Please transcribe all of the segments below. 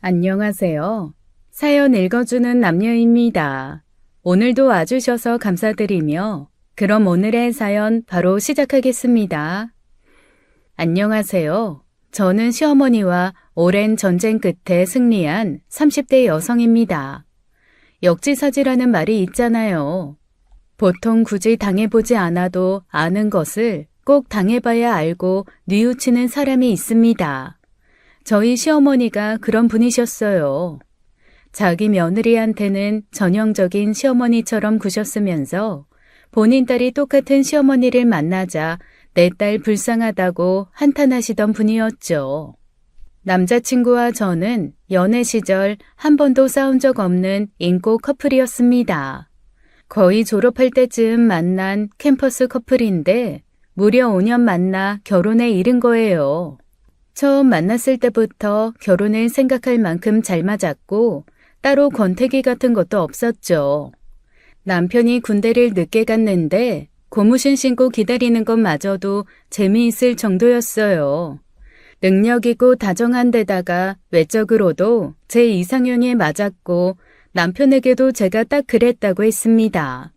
안녕하세요. 사연 읽어주는 남녀입니다. 오늘도 와주셔서 감사드리며 그럼 오늘의 사연 바로 시작하겠습니다. 안녕하세요. 저는 시어머니와 오랜 전쟁 끝에 승리한 30대 여성입니다. 역지사지라는 말이 있잖아요. 보통 굳이 당해보지 않아도 아는 것을 꼭 당해봐야 알고 뉘우치는 사람이 있습니다. 저희 시어머니가 그런 분이셨어요. 자기 며느리한테는 전형적인 시어머니처럼 구셨으면서 본인 딸이 똑같은 시어머니를 만나자 내 딸 불쌍하다고 한탄하시던 분이었죠. 남자친구와 저는 연애 시절 한 번도 싸운 적 없는 인고 커플이었습니다. 거의 졸업할 때쯤 만난 캠퍼스 커플인데 무려 5년 만나 결혼에 이른 거예요. 처음 만났을 때부터 결혼을 생각할 만큼 잘 맞았고 따로 권태기 같은 것도 없었죠. 남편이 군대를 늦게 갔는데 고무신 신고 기다리는 것마저도 재미있을 정도였어요. 능력 있고 다정한 데다가 외적으로도 제 이상형에 맞았고 남편에게도 제가 딱 그랬다고 했습니다.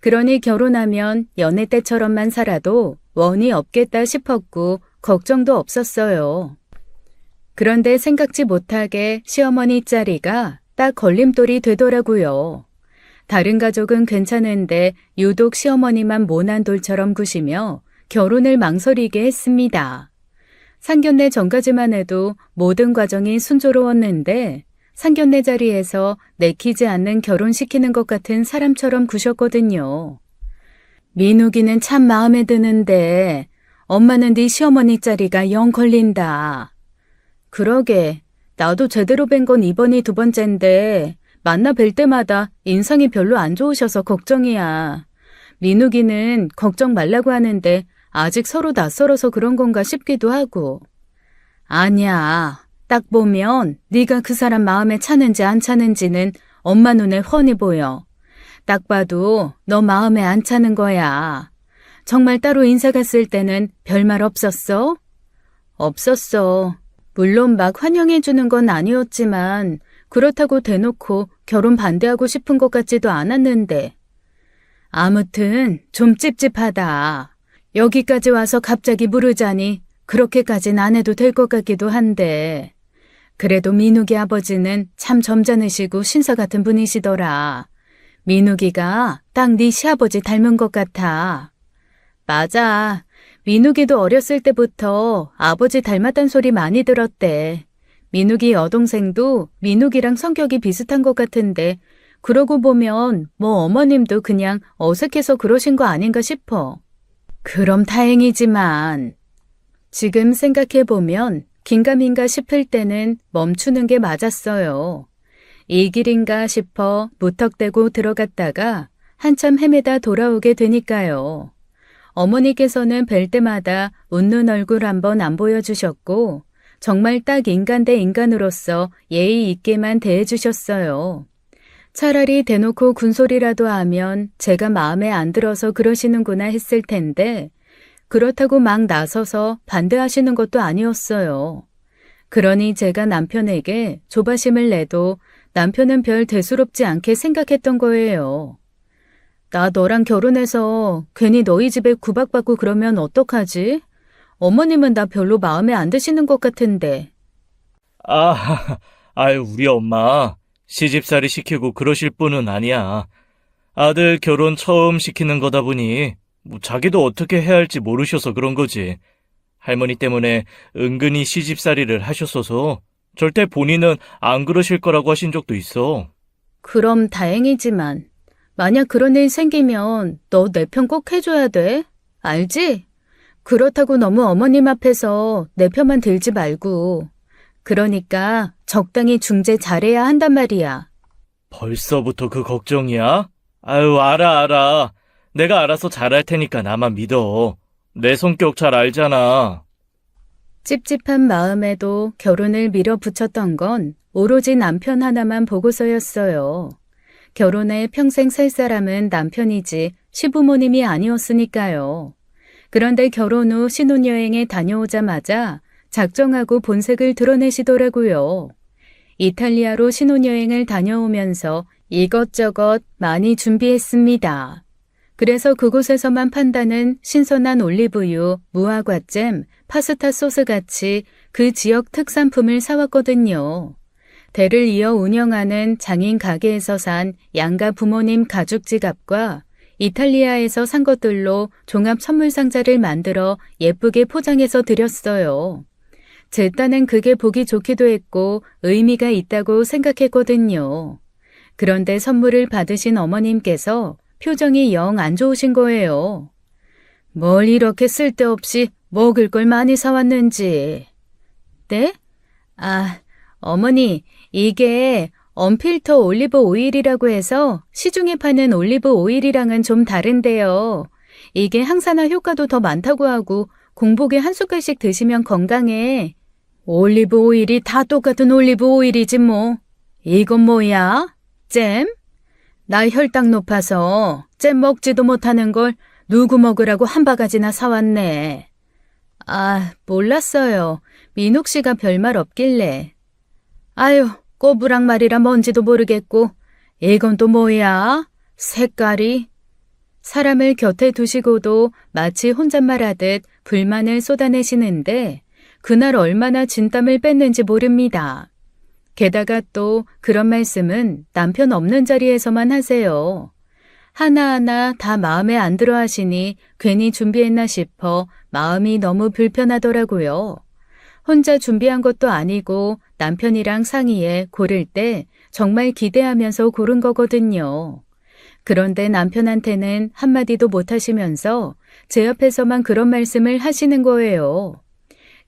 그러니 결혼하면 연애 때처럼만 살아도 원이 없겠다 싶었고 걱정도 없었어요. 그런데 생각지 못하게 시어머니 자리가 딱 걸림돌이 되더라고요. 다른 가족은 괜찮은데 유독 시어머니만 모난 돌처럼 구시며 결혼을 망설이게 했습니다. 상견례 전까지만 해도 모든 과정이 순조로웠는데 상견례 자리에서 내키지 않는 결혼시키는 것 같은 사람처럼 구셨거든요. 민욱이는 참 마음에 드는데 엄마는 네 시어머니 자리가 영 걸린다. 그러게 나도 제대로 뵌 건 이번이 두 번째인데 만나 뵐 때마다 인상이 별로 안 좋으셔서 걱정이야. 민욱이는 걱정 말라고 하는데 아직 서로 낯설어서 그런 건가 싶기도 하고. 아니야. 딱 보면 네가 그 사람 마음에 차는지 안 차는지는 엄마 눈에 훤히 보여. 딱 봐도 너 마음에 안 차는 거야. 정말 따로 인사 갔을 때는 별말 없었어? 없었어. 물론 막 환영해 주는 건 아니었지만 그렇다고 대놓고 결혼 반대하고 싶은 것 같지도 않았는데. 아무튼 좀 찝찝하다. 여기까지 와서 갑자기 물으자니 그렇게까진 안 해도 될 것 같기도 한데. 그래도 민욱이 아버지는 참 점잖으시고 신사 같은 분이시더라. 민욱이가 딱 네 시아버지 닮은 것 같아. 맞아. 민욱이도 어렸을 때부터 아버지 닮았단 소리 많이 들었대. 민욱이 여동생도 민욱이랑 성격이 비슷한 것 같은데 그러고 보면 뭐 어머님도 그냥 어색해서 그러신 거 아닌가 싶어. 그럼 다행이지만 지금 생각해보면 긴가민가 싶을 때는 멈추는 게 맞았어요. 이 길인가 싶어 무턱대고 들어갔다가 한참 헤매다 돌아오게 되니까요. 어머니께서는 뵐 때마다 웃는 얼굴 한번 안 보여주셨고 정말 딱 인간 대 인간으로서 예의 있게만 대해주셨어요. 차라리 대놓고 군소리라도 하면 제가 마음에 안 들어서 그러시는구나 했을 텐데 그렇다고 막 나서서 반대하시는 것도 아니었어요. 그러니 제가 남편에게 조바심을 내도 남편은 별 대수롭지 않게 생각했던 거예요. 나 너랑 결혼해서 괜히 너희 집에 구박받고 그러면 어떡하지? 어머님은 나 별로 마음에 안 드시는 것 같은데. 우리 엄마 시집살이 시키고 그러실 분은 아니야. 아들 결혼 처음 시키는 거다 보니 자기도 어떻게 해야 할지 모르셔서 그런 거지. 할머니 때문에 은근히 시집살이를 하셨어서 절대 본인은 안 그러실 거라고 하신 적도 있어. 그럼 다행이지만 만약 그런 일 생기면 너 내 편 꼭 해줘야 돼. 알지? 그렇다고 너무 어머님 앞에서 내 편만 들지 말고. 그러니까 적당히 중재 잘해야 한단 말이야. 벌써부터 그 걱정이야? 알아. 내가 알아서 잘할 테니까 나만 믿어. 내 성격 잘 알잖아. 찝찝한 마음에도 결혼을 밀어붙였던 건 오로지 남편 하나만 보고서였어요. 결혼해 평생 살 사람은 남편이지 시부모님이 아니었으니까요. 그런데 결혼 후 신혼여행에 다녀오자마자 작정하고 본색을 드러내시더라고요. 이탈리아로 신혼여행을 다녀오면서 이것저것 많이 준비했습니다. 그래서 그곳에서만 판다는 신선한 올리브유, 무화과잼, 파스타 소스 같이 그 지역 특산품을 사왔거든요. 대를 이어 운영하는 장인 가게에서 산 양가 부모님 가죽 지갑과 이탈리아에서 산 것들로 종합 선물 상자를 만들어 예쁘게 포장해서 드렸어요. 제 딴엔 그게 보기 좋기도 했고 의미가 있다고 생각했거든요. 그런데 선물을 받으신 어머님께서 표정이 영 안 좋으신 거예요. 뭘 이렇게 쓸데없이 먹을 걸 많이 사왔는지. 네? 어머니, 이게 언필터 올리브 오일이라고 해서 시중에 파는 올리브 오일이랑은 좀 다른데요. 이게 항산화 효과도 더 많다고 하고 공복에 한 숟갈씩 드시면 건강해. 올리브 오일이 다 똑같은 올리브 오일이지 뭐. 이건 뭐야? 잼? 나 혈당 높아서 잼 먹지도 못하는 걸 누구 먹으라고 한 바가지나 사왔네. 몰랐어요. 민옥 씨가 별말 없길래. 아유, 꼬부랑말이라 뭔지도 모르겠고. 이건 또 뭐야? 색깔이? 사람을 곁에 두시고도 마치 혼잣말하듯 불만을 쏟아내시는데 그날 얼마나 진땀을 뺐는지 모릅니다. 게다가 또 그런 말씀은 남편 없는 자리에서만 하세요. 하나하나 다 마음에 안 들어 하시니 괜히 준비했나 싶어 마음이 너무 불편하더라고요. 혼자 준비한 것도 아니고 남편이랑 상의해 고를 때 정말 기대하면서 고른 거거든요. 그런데 남편한테는 한마디도 못 하시면서 제 옆에서만 그런 말씀을 하시는 거예요.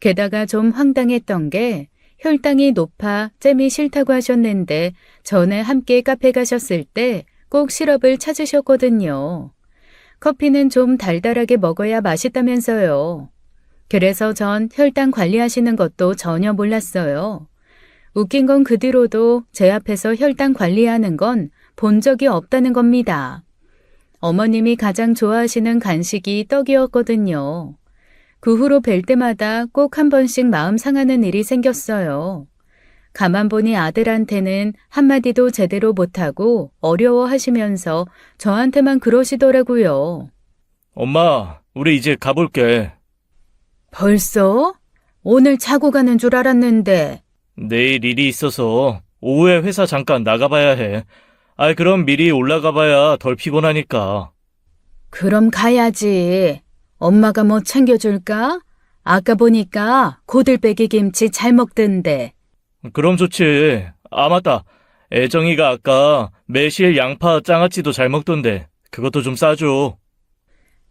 게다가 좀 황당했던 게 혈당이 높아 잼이 싫다고 하셨는데 전에 함께 카페 가셨을 때 꼭 시럽을 찾으셨거든요. 커피는 좀 달달하게 먹어야 맛있다면서요. 그래서 전 혈당 관리하시는 것도 전혀 몰랐어요. 웃긴 건 그 뒤로도 제 앞에서 혈당 관리하는 건 본 적이 없다는 겁니다. 어머님이 가장 좋아하시는 간식이 떡이었거든요. 그 후로 뵐 때마다 꼭 한 번씩 마음 상하는 일이 생겼어요. 가만 보니 아들한테는 한마디도 제대로 못하고 어려워하시면서 저한테만 그러시더라고요. 엄마, 우리 이제 가볼게. 벌써? 오늘 자고 가는 줄 알았는데. 내일 일이 있어서 오후에 회사 잠깐 나가봐야 해. 그럼 미리 올라가봐야 덜 피곤하니까. 그럼 가야지. 엄마가 뭐 챙겨줄까? 아까 보니까 고들빼기 김치 잘 먹던데. 그럼 좋지. 맞다. 애정이가 아까 매실 양파 장아찌도 잘 먹던데 그것도 좀 싸줘.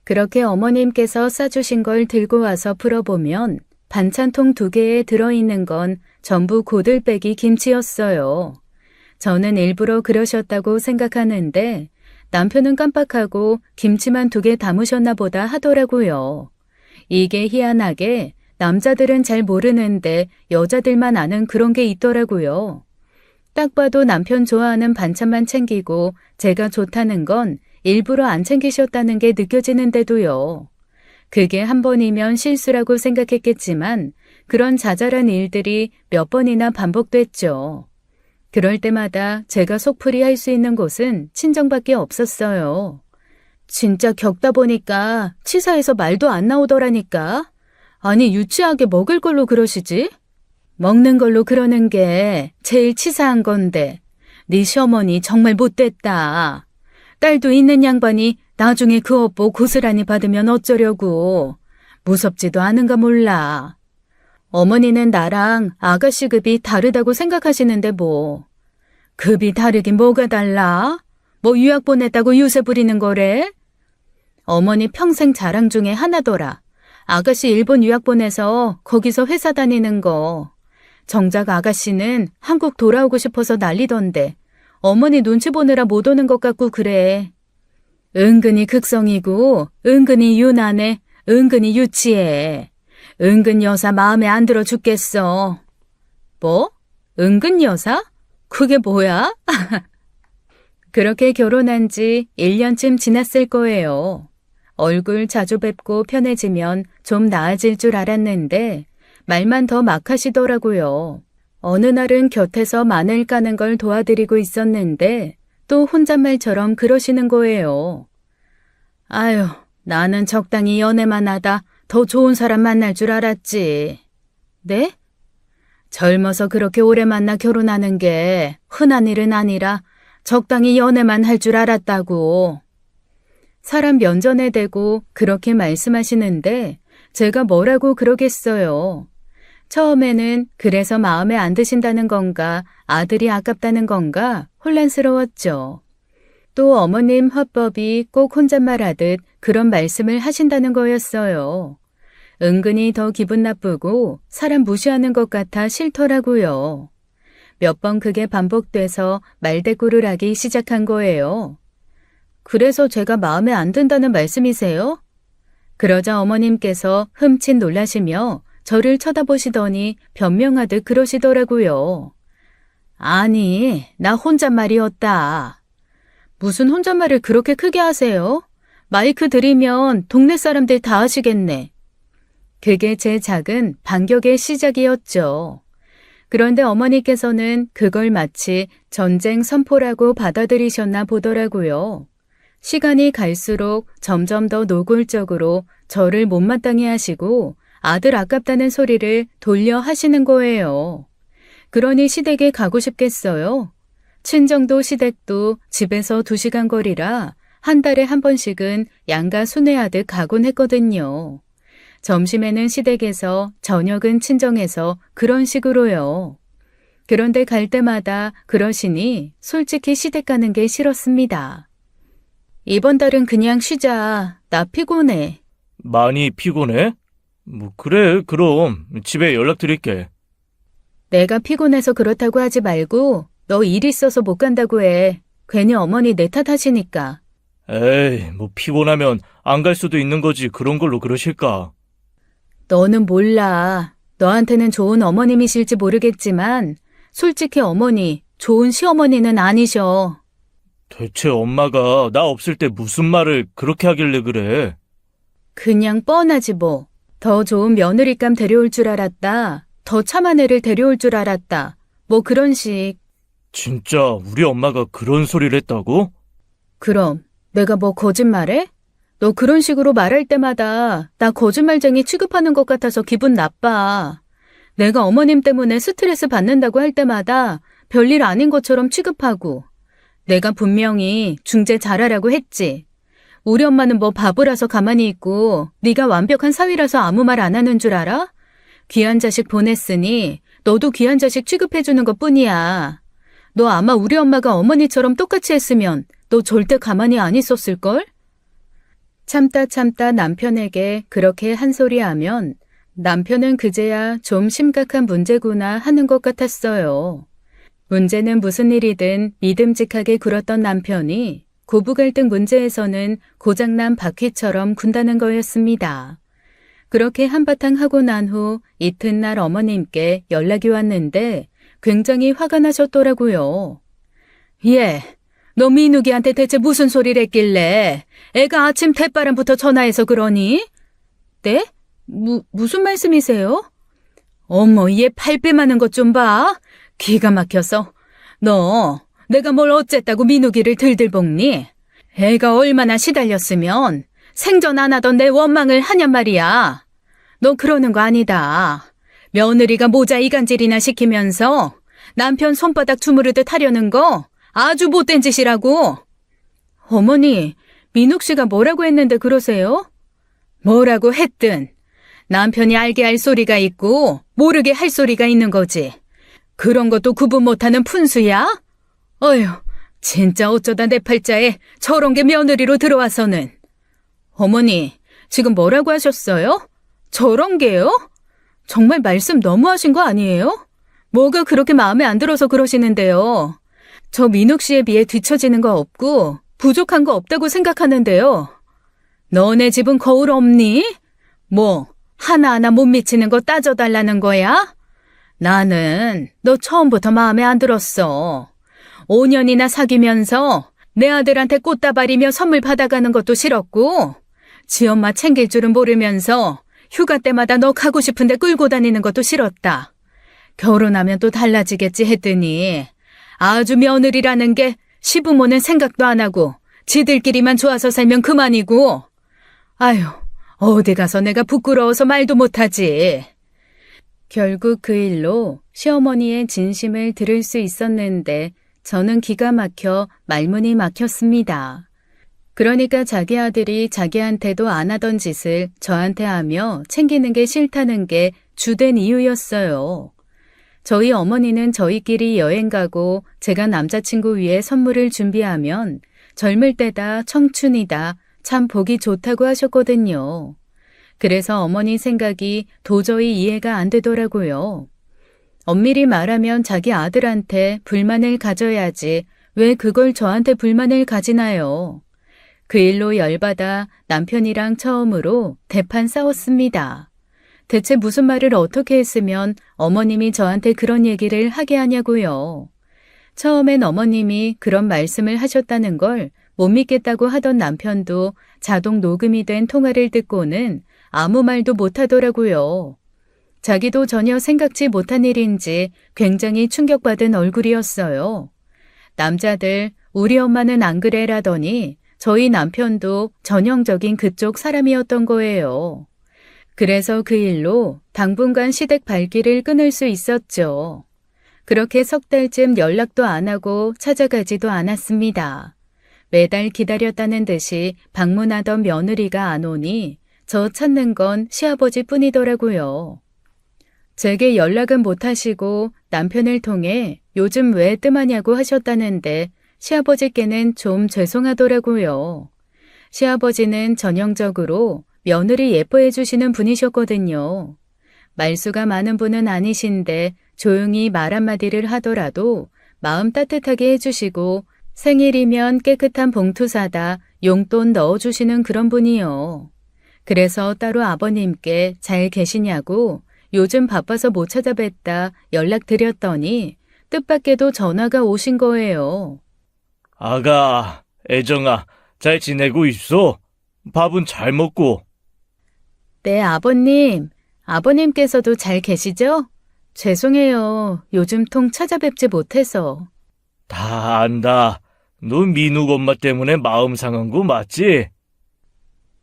그렇게 어머님께서 싸주신 걸 들고 와서 풀어보면 반찬통 2개에 들어있는 건 전부 고들빼기 김치였어요. 저는 일부러 그러셨다고 생각하는데 남편은 깜빡하고 김치만 2개 담으셨나 보다 하더라고요. 이게 희한하게 남자들은 잘 모르는데 여자들만 아는 그런 게 있더라고요. 딱 봐도 남편 좋아하는 반찬만 챙기고 제가 좋다는 건 일부러 안 챙기셨다는 게 느껴지는데도요. 그게 한 번이면 실수라고 생각했겠지만 그런 자잘한 일들이 몇 번이나 반복됐죠. 그럴 때마다 제가 속풀이 할 수 있는 곳은 친정밖에 없었어요. 진짜 겪다 보니까 치사해서 말도 안 나오더라니까. 아니 유치하게 먹을 걸로 그러시지? 먹는 걸로 그러는 게 제일 치사한 건데 네 시어머니 정말 못됐다. 딸도 있는 양반이 나중에 그 업보 고스란히 받으면 어쩌려고. 무섭지도 않은가 몰라. 어머니는 나랑 아가씨 급이 다르다고 생각하시는데 뭐. 급이 다르긴 뭐가 달라? 뭐 유학 보냈다고 유세 부리는 거래? 어머니 평생 자랑 중에 하나더라. 아가씨 일본 유학 보내서 거기서 회사 다니는 거. 정작 아가씨는 한국 돌아오고 싶어서 난리던데 어머니 눈치 보느라 못 오는 것 같고 그래. 은근히 극성이고 은근히 유난해. 은근히 유치해. 은근 여사 마음에 안 들어 죽겠어. 뭐? 은근 여사? 그게 뭐야? 그렇게 결혼한 지 1년쯤 지났을 거예요. 얼굴 자주 뵙고 편해지면 좀 나아질 줄 알았는데 말만 더 막 하시더라고요. 어느 날은 곁에서 마늘 까는 걸 도와드리고 있었는데 또 혼잣말처럼 그러시는 거예요. 아유, 나는 적당히 연애만 하다 더 좋은 사람 만날 줄 알았지. 네? 젊어서 그렇게 오래 만나 결혼하는 게 흔한 일은 아니라 적당히 연애만 할 줄 알았다고. 사람 면전에 대고 그렇게 말씀하시는데 제가 뭐라고 그러겠어요. 처음에는 그래서 마음에 안 드신다는 건가 아들이 아깝다는 건가 혼란스러웠죠. 또 어머님 화법이 꼭 혼잣말하듯 그런 말씀을 하신다는 거였어요. 은근히 더 기분 나쁘고 사람 무시하는 것 같아 싫더라고요. 몇 번 그게 반복돼서 말대꾸를 하기 시작한 거예요. 그래서 제가 마음에 안 든다는 말씀이세요? 그러자 어머님께서 흠칫 놀라시며 저를 쳐다보시더니 변명하듯 그러시더라고요. 아니, 나 혼잣말이었다. 무슨 혼잣말을 그렇게 크게 하세요? 마이크 들이면 동네 사람들 다 하시겠네. 그게 제 작은 반격의 시작이었죠. 그런데 어머니께서는 그걸 마치 전쟁 선포라고 받아들이셨나 보더라고요. 시간이 갈수록 점점 더 노골적으로 저를 못마땅해 하시고 아들 아깝다는 소리를 돌려 하시는 거예요. 그러니 시댁에 가고 싶겠어요? 친정도 시댁도 집에서 2시간 거리라 한 달에 한 번씩은 양가 순회하듯 가곤 했거든요. 점심에는 시댁에서 저녁은 친정에서 그런 식으로요. 그런데 갈 때마다 그러시니 솔직히 시댁 가는 게 싫었습니다. 이번 달은 그냥 쉬자. 나 피곤해. 많이 피곤해? 뭐 그래, 그럼 집에 연락드릴게. 내가 피곤해서 그렇다고 하지 말고 너 일 있어서 못 간다고 해. 괜히 어머니 내 탓하시니까. 에이, 뭐 피곤하면 안 갈 수도 있는 거지. 그런 걸로 그러실까? 너는 몰라. 너한테는 좋은 어머님이실지 모르겠지만 솔직히 어머니, 좋은 시어머니는 아니셔. 대체 엄마가 나 없을 때 무슨 말을 그렇게 하길래 그래? 그냥 뻔하지 뭐. 더 좋은 며느리감 데려올 줄 알았다. 더 참한 애를 데려올 줄 알았다. 뭐 그런 식. 진짜 우리 엄마가 그런 소리를 했다고? 그럼 내가 뭐 거짓말해? 너 그런 식으로 말할 때마다 나 거짓말쟁이 취급하는 것 같아서 기분 나빠. 내가 어머님 때문에 스트레스 받는다고 할 때마다 별일 아닌 것처럼 취급하고. 내가 분명히 중재 잘하라고 했지. 우리 엄마는 뭐 바보라서 가만히 있고 네가 완벽한 사위라서 아무 말 안 하는 줄 알아? 귀한 자식 보냈으니 너도 귀한 자식 취급해주는 것뿐이야. 너 아마 우리 엄마가 어머니처럼 똑같이 했으면 너 절대 가만히 안 있었을걸? 참다 남편에게 그렇게 한 소리 하면 남편은 그제야 좀 심각한 문제구나 하는 것 같았어요. 문제는 무슨 일이든 믿음직하게 굴었던 남편이 고부 갈등 문제에서는 고장난 바퀴처럼 군다는 거였습니다. 그렇게 한바탕 하고 난 후 이튿날 어머님께 연락이 왔는데 굉장히 화가 나셨더라고요. 얘, 너 민욱이한테 대체 무슨 소리를 했길래 애가 아침 대바람부터 전화해서 그러니? 네? 무슨 말씀이세요? 어머, 얘 팔배 많은 것 좀 봐. 기가 막혀서. 너 내가 뭘 어쨌다고 민욱이를 들들 볶니? 애가 얼마나 시달렸으면 생전 안 하던 내 원망을 하냔 말이야. 너 그러는 거 아니다. 며느리가 모자 이간질이나 시키면서 남편 손바닥 주무르듯 하려는 거 아주 못된 짓이라고. 어머니, 민욱 씨가 뭐라고 했는데 그러세요? 뭐라고 했든 남편이 알게 할 소리가 있고 모르게 할 소리가 있는 거지. 그런 것도 구분 못하는 푼수야? 어휴, 진짜 어쩌다 내 팔자에 저런 게 며느리로 들어와서는. 어머니, 지금 뭐라고 하셨어요? 저런 게요? 정말 말씀 너무하신 거 아니에요? 뭐가 그렇게 마음에 안 들어서 그러시는데요. 저 민욱 씨에 비해 뒤처지는 거 없고 부족한 거 없다고 생각하는데요. 너네 집은 거울 없니? 뭐 하나하나 못 미치는 거 따져달라는 거야? 나는 너 처음부터 마음에 안 들었어. 5년이나 사귀면서 내 아들한테 꽃다발이며 선물 받아가는 것도 싫었고 지엄마 챙길 줄은 모르면서 휴가 때마다 너 가고 싶은데 끌고 다니는 것도 싫었다. 결혼하면 또 달라지겠지 했더니 아주 며느리라는 게 시부모는 생각도 안 하고 지들끼리만 좋아서 살면 그만이고. 아휴, 어디 가서 내가 부끄러워서 말도 못하지. 결국 그 일로 시어머니의 진심을 들을 수 있었는데 저는 기가 막혀 말문이 막혔습니다. 그러니까 자기 아들이 자기한테도 안 하던 짓을 저한테 하며 챙기는 게 싫다는 게 주된 이유였어요. 저희 어머니는 저희끼리 여행 가고 제가 남자친구 위해 선물을 준비하면 젊을 때다, 청춘이다, 참 보기 좋다고 하셨거든요. 그래서 어머니 생각이 도저히 이해가 안 되더라고요. 엄밀히 말하면 자기 아들한테 불만을 가져야지 왜 그걸 저한테 불만을 가지나요? 그 일로 열받아 남편이랑 처음으로 대판 싸웠습니다. 대체 무슨 말을 어떻게 했으면 어머님이 저한테 그런 얘기를 하게 하냐고요. 처음엔 어머님이 그런 말씀을 하셨다는 걸 못 믿겠다고 하던 남편도 자동 녹음이 된 통화를 듣고는 아무 말도 못 하더라고요. 자기도 전혀 생각지 못한 일인지 굉장히 충격받은 얼굴이었어요. 남자들 우리 엄마는 안 그래라더니 저희 남편도 전형적인 그쪽 사람이었던 거예요. 그래서 그 일로 당분간 시댁 발길을 끊을 수 있었죠. 그렇게 석 달쯤 연락도 안 하고 찾아가지도 않았습니다. 매달 기다렸다는 듯이 방문하던 며느리가 안 오니 저 찾는 건 시아버지 뿐이더라고요. 제게 연락은 못 하시고 남편을 통해 요즘 왜 뜸하냐고 하셨다는데 시아버지께는 좀 죄송하더라고요. 시아버지는 전형적으로 며느리 예뻐해 주시는 분이셨거든요. 말수가 많은 분은 아니신데 조용히 말 한마디를 하더라도 마음 따뜻하게 해주시고 생일이면 깨끗한 봉투 사다 용돈 넣어주시는 그런 분이요. 그래서 따로 아버님께 잘 계시냐고 요즘 바빠서 못 찾아뵀다 연락드렸더니 뜻밖에도 전화가 오신 거예요. 아가, 애정아, 잘 지내고 있어? 밥은 잘 먹고? 네, 아버님. 아버님께서도 잘 계시죠? 죄송해요. 요즘 통 찾아뵙지 못해서. 다 안다. 너 민욱 엄마 때문에 마음 상한 거 맞지?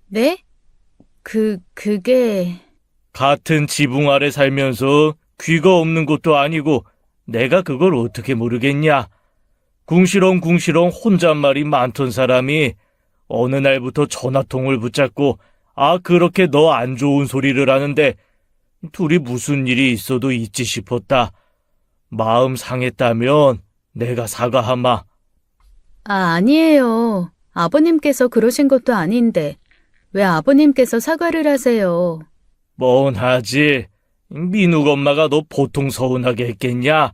네? 그게... 같은 지붕 아래 살면서 귀가 없는 것도 아니고 내가 그걸 어떻게 모르겠냐? 궁시렁궁시렁 혼잣말이 많던 사람이 어느 날부터 전화통을 붙잡고 그렇게 너 안 좋은 소리를 하는데 둘이 무슨 일이 있어도 있지 싶었다. 마음 상했다면 내가 사과하마. 아니에요. 아버님께서 그러신 것도 아닌데 왜 아버님께서 사과를 하세요? 뻔하지. 민욱 엄마가 너 보통 서운하게 했겠냐?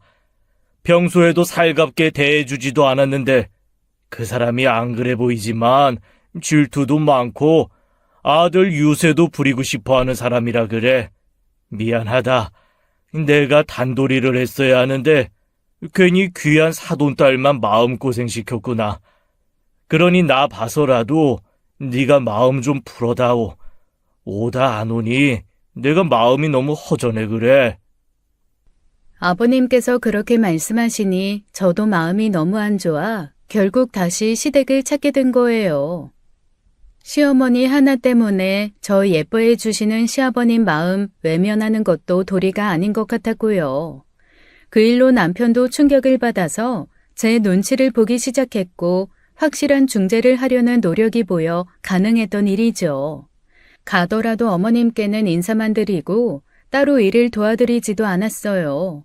평소에도 살갑게 대해주지도 않았는데 그 사람이 안 그래 보이지만 질투도 많고 아들 유세도 부리고 싶어하는 사람이라 그래. 미안하다. 내가 단도리를 했어야 하는데 괜히 귀한 사돈딸만 마음고생시켰구나. 그러니 나 봐서라도 네가 마음 좀 풀어다오. 오다 안 오니 내가 마음이 너무 허전해 그래. 아버님께서 그렇게 말씀하시니 저도 마음이 너무 안 좋아 결국 다시 시댁을 찾게 된 거예요. 시어머니 하나 때문에 저 예뻐해 주시는 시아버님 마음 외면하는 것도 도리가 아닌 것 같았고요. 그 일로 남편도 충격을 받아서 제 눈치를 보기 시작했고 확실한 중재를 하려는 노력이 보여 가능했던 일이죠. 가더라도 어머님께는 인사만 드리고 따로 일을 도와드리지도 않았어요.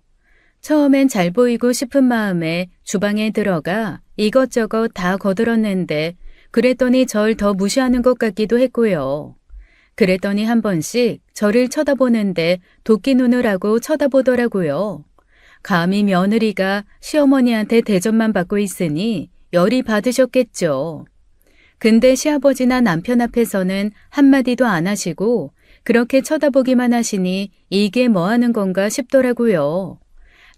처음엔 잘 보이고 싶은 마음에 주방에 들어가 이것저것 다 거들었는데 그랬더니 절 더 무시하는 것 같기도 했고요. 그랬더니 한 번씩 저를 쳐다보는데 도끼 눈을 하고 쳐다보더라고요. 감히 며느리가 시어머니한테 대접만 받고 있으니 열이 받으셨겠죠. 근데 시아버지나 남편 앞에서는 한마디도 안 하시고 그렇게 쳐다보기만 하시니 이게 뭐 하는 건가 싶더라고요.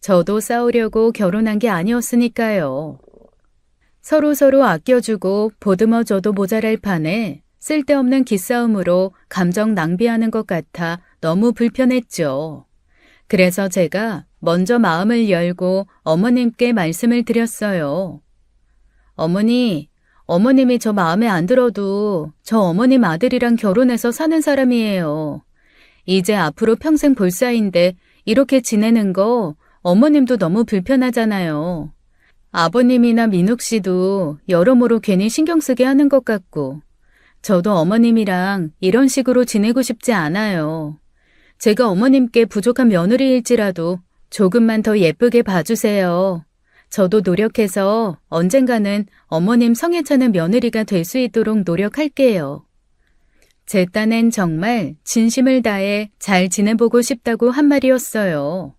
저도 싸우려고 결혼한 게 아니었으니까요. 서로서로 아껴주고 보듬어줘도 모자랄 판에 쓸데없는 기싸움으로 감정 낭비하는 것 같아 너무 불편했죠. 그래서 제가 먼저 마음을 열고 어머님께 말씀을 드렸어요. 어머니, 어머님이 저 마음에 안 들어도 저 어머님 아들이랑 결혼해서 사는 사람이에요. 이제 앞으로 평생 볼 사이인데 이렇게 지내는 거 어머님도 너무 불편하잖아요. 아버님이나 민욱 씨도 여러모로 괜히 신경 쓰게 하는 것 같고, 저도 어머님이랑 이런 식으로 지내고 싶지 않아요. 제가 어머님께 부족한 며느리일지라도 조금만 더 예쁘게 봐주세요. 저도 노력해서 언젠가는 어머님 성에 차는 며느리가 될 수 있도록 노력할게요. 제 딴엔 정말 진심을 다해 잘 지내보고 싶다고 한 말이었어요.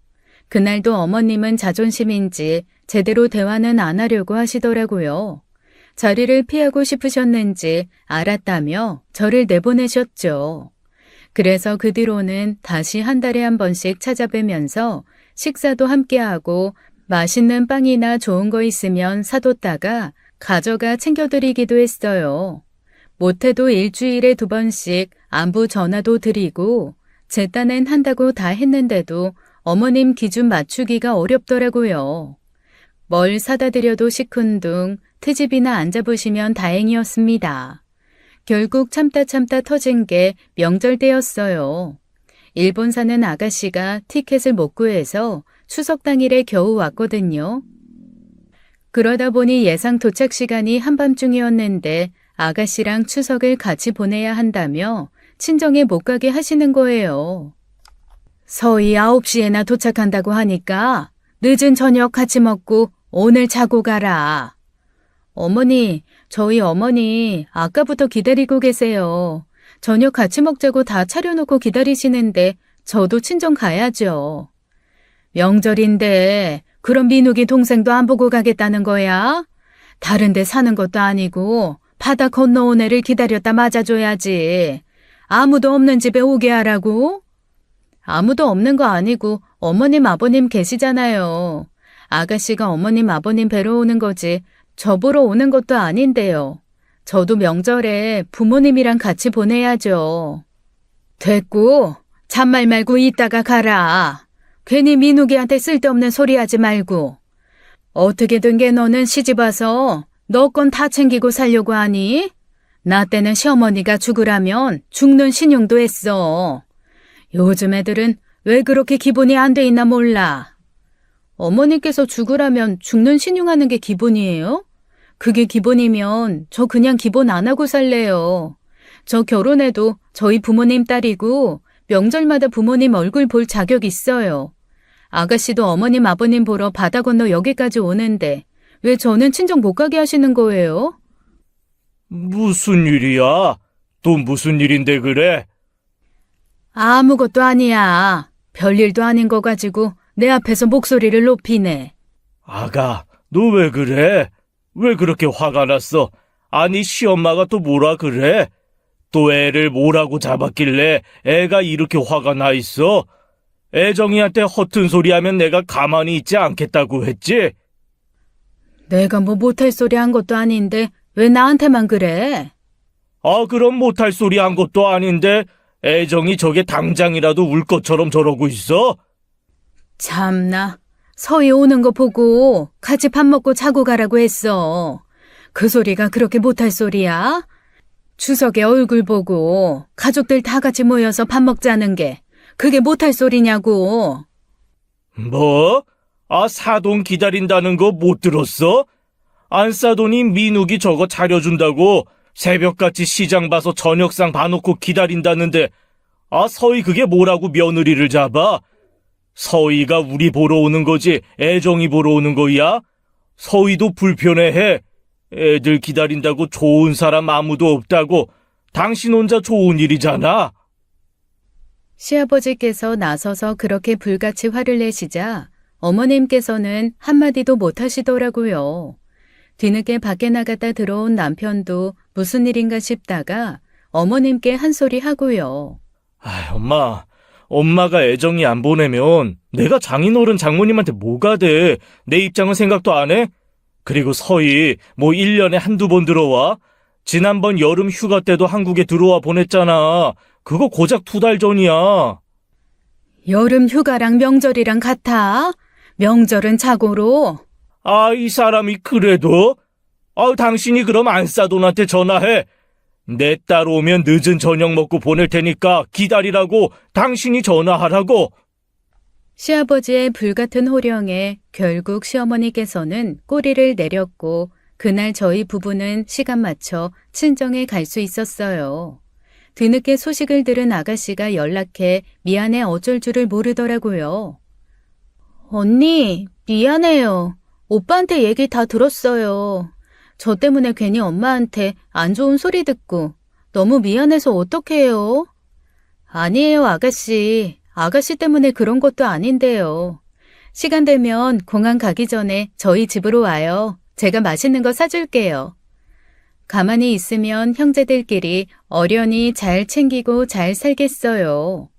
그날도 어머님은 자존심인지 제대로 대화는 안 하려고 하시더라고요. 자리를 피하고 싶으셨는지 알았다며 저를 내보내셨죠. 그래서 그 뒤로는 다시 한 달에 한 번씩 찾아뵈면서 식사도 함께하고 맛있는 빵이나 좋은 거 있으면 사뒀다가 가져가 챙겨드리기도 했어요. 못해도 일주일에 2번씩 안부 전화도 드리고 제 딴엔 한다고 다 했는데도 어머님 기준 맞추기가 어렵더라고요. 뭘 사다 드려도 시큰둥 트집이나 안 잡으시면 다행이었습니다. 결국 참다 터진 게 명절 때였어요. 일본 사는 아가씨가 티켓을 못 구해서 추석 당일에 겨우 왔거든요. 그러다 보니 예상 도착 시간이 한밤중이었는데 아가씨랑 추석을 같이 보내야 한다며 친정에 못 가게 하시는 거예요. 서희 9시에나 도착한다고 하니까 늦은 저녁 같이 먹고 오늘 자고 가라. 어머니, 저희 어머니 아까부터 기다리고 계세요. 저녁 같이 먹자고 다 차려놓고 기다리시는데 저도 친정 가야죠. 명절인데 그럼 민욱이 동생도 안 보고 가겠다는 거야? 다른 데 사는 것도 아니고 바다 건너온 애를 기다렸다 맞아줘야지. 아무도 없는 집에 오게 하라고? 아무도 없는 거 아니고 어머님 아버님 계시잖아요. 아가씨가 어머님 아버님 뵈러 오는 거지 저 보러 오는 것도 아닌데요. 저도 명절에 부모님이랑 같이 보내야죠. 됐고 잔말 말고 이따가 가라. 괜히 민욱이한테 쓸데없는 소리 하지 말고. 어떻게 된 게 너는 시집 와서 너 건 다 챙기고 살려고 하니? 나 때는 시어머니가 죽으라면 죽는 신용도 했어. 요즘 애들은 왜 그렇게 기본이 안 돼 있나 몰라. 어머니께서 죽으라면 죽는 신용하는 게 기본이에요? 그게 기본이면 저 그냥 기본 안 하고 살래요. 저 결혼해도 저희 부모님 딸이고 명절마다 부모님 얼굴 볼 자격 있어요. 아가씨도 어머님 아버님 보러 바다 건너 여기까지 오는데 왜 저는 친정 못 가게 하시는 거예요? 무슨 일이야? 또 무슨 일인데 그래? 아무것도 아니야. 별일도 아닌 거 가지고 내 앞에서 목소리를 높이네. 아가, 너 왜 그래? 왜 그렇게 화가 났어? 아니, 시엄마가 또 뭐라 그래? 또 애를 뭐라고 잡았길래 애가 이렇게 화가 나 있어? 애정이한테 허튼 소리 하면 내가 가만히 있지 않겠다고 했지? 내가 뭐 못할 소리 한 것도 아닌데 왜 나한테만 그래? 아, 그럼 못할 소리 한 것도 아닌데 애정이 저게 당장이라도 울 것처럼 저러고 있어? 참나, 서희 오는 거 보고 같이 밥 먹고 자고 가라고 했어. 그 소리가 그렇게 못할 소리야? 추석에 얼굴 보고 가족들 다 같이 모여서 밥 먹자는 게 그게 못할 소리냐고. 뭐? 아, 사돈 기다린다는 거 못 들었어? 안 싸더니 민욱이 저거 차려준다고 새벽같이 시장 봐서 저녁상 봐놓고 기다린다는데 아, 서희 그게 뭐라고 며느리를 잡아? 서희가 우리 보러 오는 거지 애정이 보러 오는 거야? 서희도 불편해해. 애들 기다린다고 좋은 사람 아무도 없다고. 당신 혼자 좋은 일이잖아. 시아버지께서 나서서 그렇게 불같이 화를 내시자 어머님께서는 한마디도 못 하시더라고요. 뒤늦게 밖에 나갔다 들어온 남편도 무슨 일인가 싶다가 어머님께 한 소리 하고요. 아, 엄마가 애정이 안 보내면 내가 장인어른 장모님한테 뭐가 돼? 내 입장은 생각도 안 해? 그리고 서희 뭐 1년에 한두 번 들어와? 지난번 여름 휴가 때도 한국에 들어와 보냈잖아. 그거 고작 2달 전이야. 여름 휴가랑 명절이랑 같아? 명절은 자고로. 아, 이 사람이 그래도? 당신이 그럼 안싸돈한테 전화해. 내 딸 오면 늦은 저녁 먹고 보낼 테니까 기다리라고 당신이 전화하라고. 시아버지의 불같은 호령에 결국 시어머니께서는 꼬리를 내렸고 그날 저희 부부는 시간 맞춰 친정에 갈 수 있었어요. 뒤늦게 소식을 들은 아가씨가 연락해 미안해 어쩔 줄을 모르더라고요. 언니, 미안해요. 오빠한테 얘기 다 들었어요. 저 때문에 괜히 엄마한테 안 좋은 소리 듣고 너무 미안해서 어떡해요? 아니에요, 아가씨. 아가씨 때문에 그런 것도 아닌데요. 시간 되면 공항 가기 전에 저희 집으로 와요. 제가 맛있는 거 사줄게요. 가만히 있으면 형제들끼리 어련히 잘 챙기고 잘 살겠어요.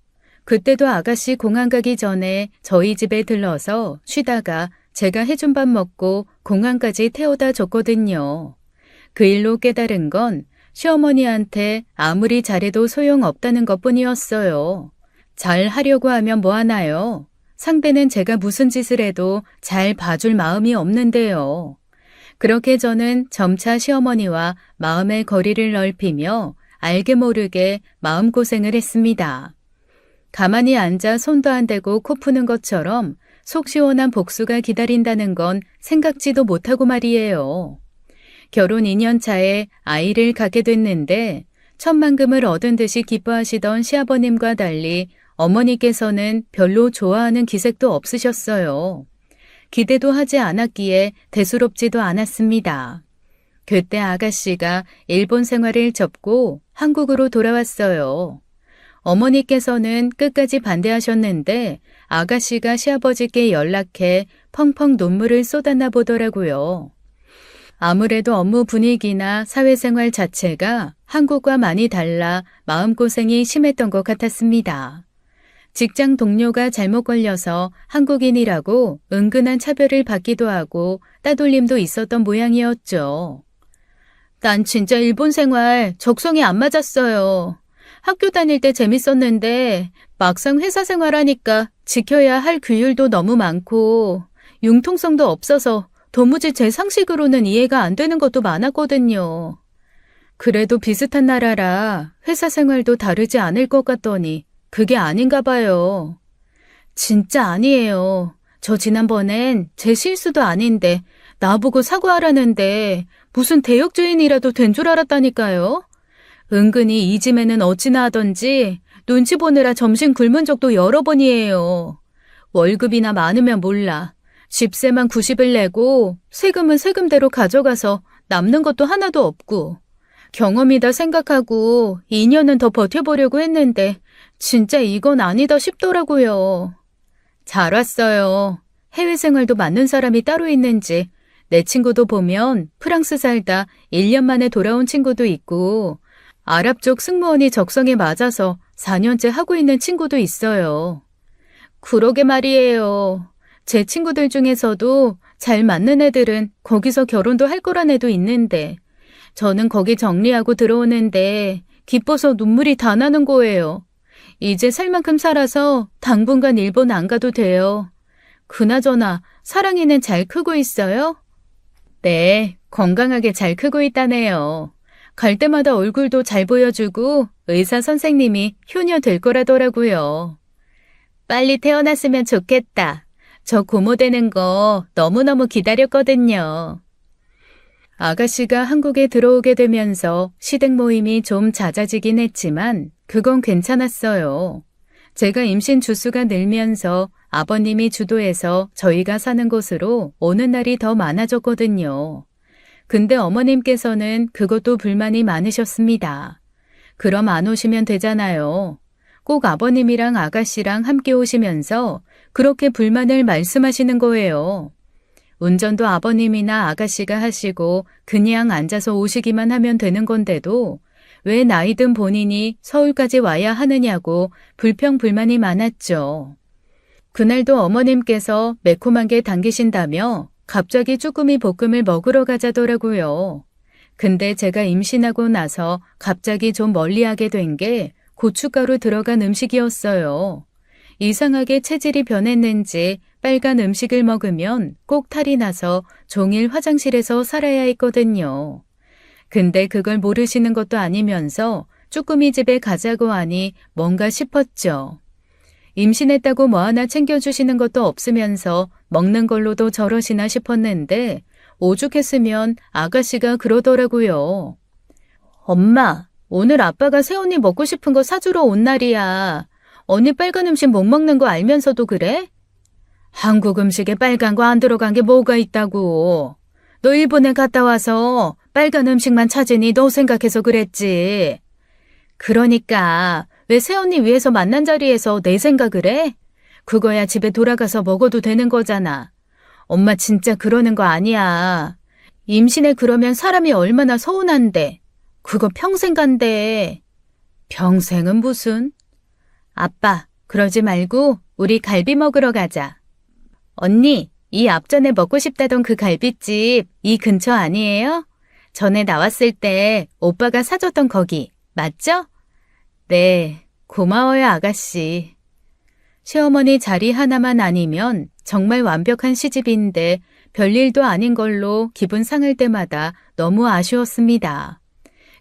그때도 아가씨 공항 가기 전에 저희 집에 들러서 쉬다가 제가 해준 밥 먹고 공항까지 태워다 줬거든요. 그 일로 깨달은 건 시어머니한테 아무리 잘해도 소용없다는 것뿐이었어요. 잘 하려고 하면 뭐하나요? 상대는 제가 무슨 짓을 해도 잘 봐줄 마음이 없는데요. 그렇게 저는 점차 시어머니와 마음의 거리를 넓히며 알게 모르게 마음고생을 했습니다. 가만히 앉아 손도 안 대고 코 푸는 것처럼 속 시원한 복수가 기다린다는 건 생각지도 못하고 말이에요. 결혼 2년 차에 아이를 갖게 됐는데 천만금을 얻은 듯이 기뻐하시던 시아버님과 달리 어머니께서는 별로 좋아하는 기색도 없으셨어요. 기대도 하지 않았기에 대수롭지도 않았습니다. 그때 아가씨가 일본 생활을 접고 한국으로 돌아왔어요. 어머니께서는 끝까지 반대하셨는데 아가씨가 시아버지께 연락해 펑펑 눈물을 쏟았나 보더라고요. 아무래도 업무 분위기나 사회생활 자체가 한국과 많이 달라 마음고생이 심했던 것 같았습니다. 직장 동료가 잘못 걸려서 한국인이라고 은근한 차별을 받기도 하고 따돌림도 있었던 모양이었죠. 난 진짜 일본 생활 적성이 안 맞았어요. 학교 다닐 때 재밌었는데 막상 회사 생활하니까 지켜야 할 규율도 너무 많고 융통성도 없어서 도무지 제 상식으로는 이해가 안 되는 것도 많았거든요. 그래도 비슷한 나라라 회사 생활도 다르지 않을 것 같더니 그게 아닌가 봐요. 진짜 아니에요. 저 지난번엔 제 실수도 아닌데 나보고 사과하라는데 무슨 대역죄인이라도 된 줄 알았다니까요. 은근히 이 짐에는 어찌나 하던지 눈치 보느라 점심 굶은 적도 여러 번이에요. 월급이나 많으면 몰라. 집세만 90을 내고 세금은 세금대로 가져가서 남는 것도 하나도 없고 경험이다 생각하고 2년은 더 버텨보려고 했는데 진짜 이건 아니다 싶더라고요. 잘 왔어요. 해외 생활도 맞는 사람이 따로 있는지 내 친구도 보면 프랑스 살다 1년 만에 돌아온 친구도 있고 아랍 쪽 승무원이 적성에 맞아서 4년째 하고 있는 친구도 있어요. 그러게 말이에요. 제 친구들 중에서도 잘 맞는 애들은 거기서 결혼도 할 거란 애도 있는데 저는 거기 정리하고 들어오는데 기뻐서 눈물이 다 나는 거예요. 이제 살 만큼 살아서 당분간 일본 안 가도 돼요. 그나저나 사랑이는 잘 크고 있어요? 네, 건강하게 잘 크고 있다네요. 갈 때마다 얼굴도 잘 보여주고 의사 선생님이 효녀 될 거라더라고요. 빨리 태어났으면 좋겠다. 저 고모 되는 거 너무너무 기다렸거든요. 아가씨가 한국에 들어오게 되면서 시댁 모임이 좀 잦아지긴 했지만 그건 괜찮았어요. 제가 임신 주수가 늘면서 아버님이 주도해서 저희가 사는 곳으로 오는 날이 더 많아졌거든요. 근데 어머님께서는 그것도 불만이 많으셨습니다. 그럼 안 오시면 되잖아요. 꼭 아버님이랑 아가씨랑 함께 오시면서 그렇게 불만을 말씀하시는 거예요. 운전도 아버님이나 아가씨가 하시고 그냥 앉아서 오시기만 하면 되는 건데도 왜 나이든 본인이 서울까지 와야 하느냐고 불평불만이 많았죠. 그날도 어머님께서 매콤한 게 당기신다며 갑자기 쭈꾸미 볶음을 먹으러 가자더라고요. 근데 제가 임신하고 나서 갑자기 좀 멀리하게 된 게 고춧가루 들어간 음식이었어요. 이상하게 체질이 변했는지 빨간 음식을 먹으면 꼭 탈이 나서 종일 화장실에서 살아야 했거든요. 근데 그걸 모르시는 것도 아니면서 쭈꾸미 집에 가자고 하니 뭔가 싶었죠. 임신했다고 뭐 하나 챙겨주시는 것도 없으면서 먹는 걸로도 저러시나 싶었는데 오죽했으면 아가씨가 그러더라고요. 엄마, 오늘 아빠가 새언니 먹고 싶은 거 사주러 온 날이야. 언니 빨간 음식 못 먹는 거 알면서도 그래? 한국 음식에 빨간 거 안 들어간 게 뭐가 있다고. 너 일본에 갔다 와서 빨간 음식만 찾으니 너 생각해서 그랬지. 그러니까 왜 새언니 위해서 만난 자리에서 내 생각을 해? 그거야 집에 돌아가서 먹어도 되는 거잖아. 엄마 진짜 그러는 거 아니야. 임신해 그러면 사람이 얼마나 서운한데. 그거 평생 간대. 평생은 무슨? 아빠, 그러지 말고 우리 갈비 먹으러 가자. 언니, 이 앞전에 먹고 싶다던 그 갈비집 이 근처 아니에요? 전에 나왔을 때 오빠가 사줬던 거기, 맞죠? 네, 고마워요, 아가씨. 시어머니 자리 하나만 아니면 정말 완벽한 시집인데 별일도 아닌 걸로 기분 상할 때마다 너무 아쉬웠습니다.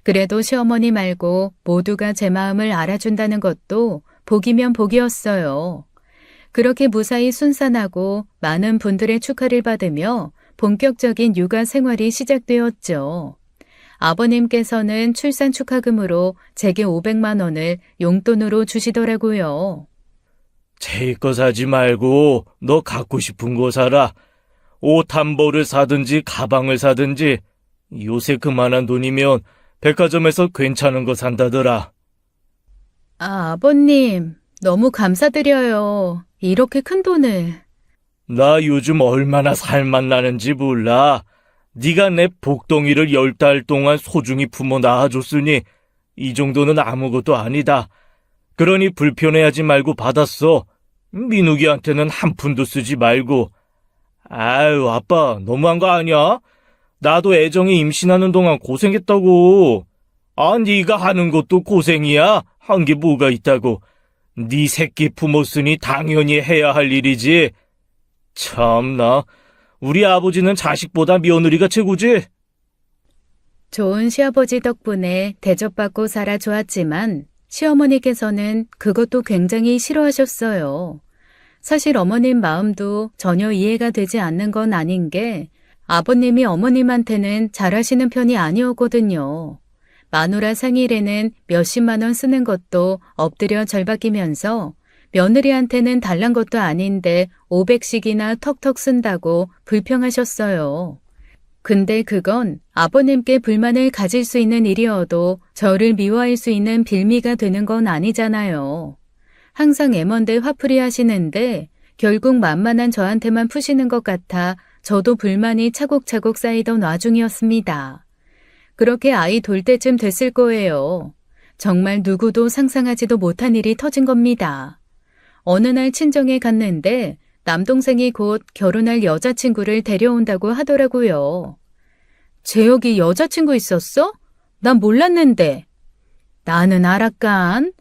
그래도 시어머니 말고 모두가 제 마음을 알아준다는 것도 복이면 복이었어요. 그렇게 무사히 순산하고 많은 분들의 축하를 받으며 본격적인 육아 생활이 시작되었죠. 아버님께서는 출산 축하금으로 제게 500만 원을 용돈으로 주시더라고요. 제 거 사지 말고 너 갖고 싶은 거 사라. 옷 한 벌을 사든지 가방을 사든지 요새 그만한 돈이면 백화점에서 괜찮은 거 산다더라. 아버님, 너무 감사드려요. 이렇게 큰 돈을. 나 요즘 얼마나 살맛 나는지 몰라. 네가 내 복덩이를 10달 동안 소중히 품어 낳아줬으니 이 정도는 아무것도 아니다. 그러니 불편해하지 말고 받았어. 민욱이한테는 한 푼도 쓰지 말고. 아유, 아빠 너무한 거 아니야? 나도 애정이 임신하는 동안 고생했다고. 아, 네가 하는 것도 고생이야? 한 게 뭐가 있다고. 네 새끼 품었으니 당연히 해야 할 일이지. 참나, 우리 아버지는 자식보다 며느리가 최고지? 좋은 시아버지 덕분에 대접받고 살아 좋았지만 시어머니께서는 그것도 굉장히 싫어하셨어요. 사실 어머님 마음도 전혀 이해가 되지 않는 건 아닌 게 아버님이 어머님한테는 잘하시는 편이 아니었거든요. 마누라 생일에는 몇십만 원 쓰는 것도 엎드려 절박이면서 며느리한테는 달란 것도 아닌데 500씩이나 턱턱 쓴다고 불평하셨어요. 근데 그건 아버님께 불만을 가질 수 있는 일이어도 저를 미워할 수 있는 빌미가 되는 건 아니잖아요. 항상 애먼데 화풀이 하시는데 결국 만만한 저한테만 푸시는 것 같아 저도 불만이 차곡차곡 쌓이던 와중이었습니다. 그렇게 아이 돌 때쯤 됐을 거예요. 정말 누구도 상상하지도 못한 일이 터진 겁니다. 어느 날 친정에 갔는데 남동생이 곧 결혼할 여자친구를 데려온다고 하더라고요. 재혁이 여자친구 있었어? 난 몰랐는데. 나는 알았간.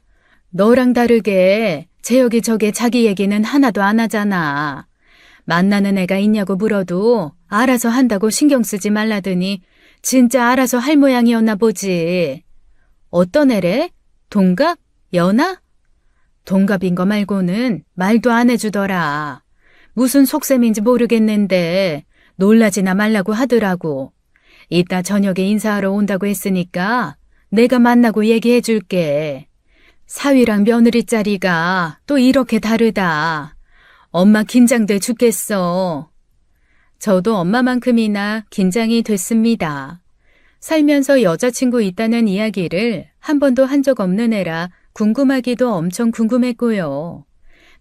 너랑 다르게 재혁이 저게 자기 얘기는 하나도 안 하잖아. 만나는 애가 있냐고 물어도 알아서 한다고 신경 쓰지 말라더니 진짜 알아서 할 모양이었나 보지. 어떤 애래? 동갑? 연하? 동갑인 거 말고는 말도 안 해주더라. 무슨 속셈인지 모르겠는데 놀라지나 말라고 하더라고. 이따 저녁에 인사하러 온다고 했으니까 내가 만나고 얘기해 줄게. 사위랑 며느리 자리가 또 이렇게 다르다. 엄마 긴장돼 죽겠어. 저도 엄마만큼이나 긴장이 됐습니다. 살면서 여자친구 있다는 이야기를 한 번도 한 적 없는 애라 궁금하기도 엄청 궁금했고요.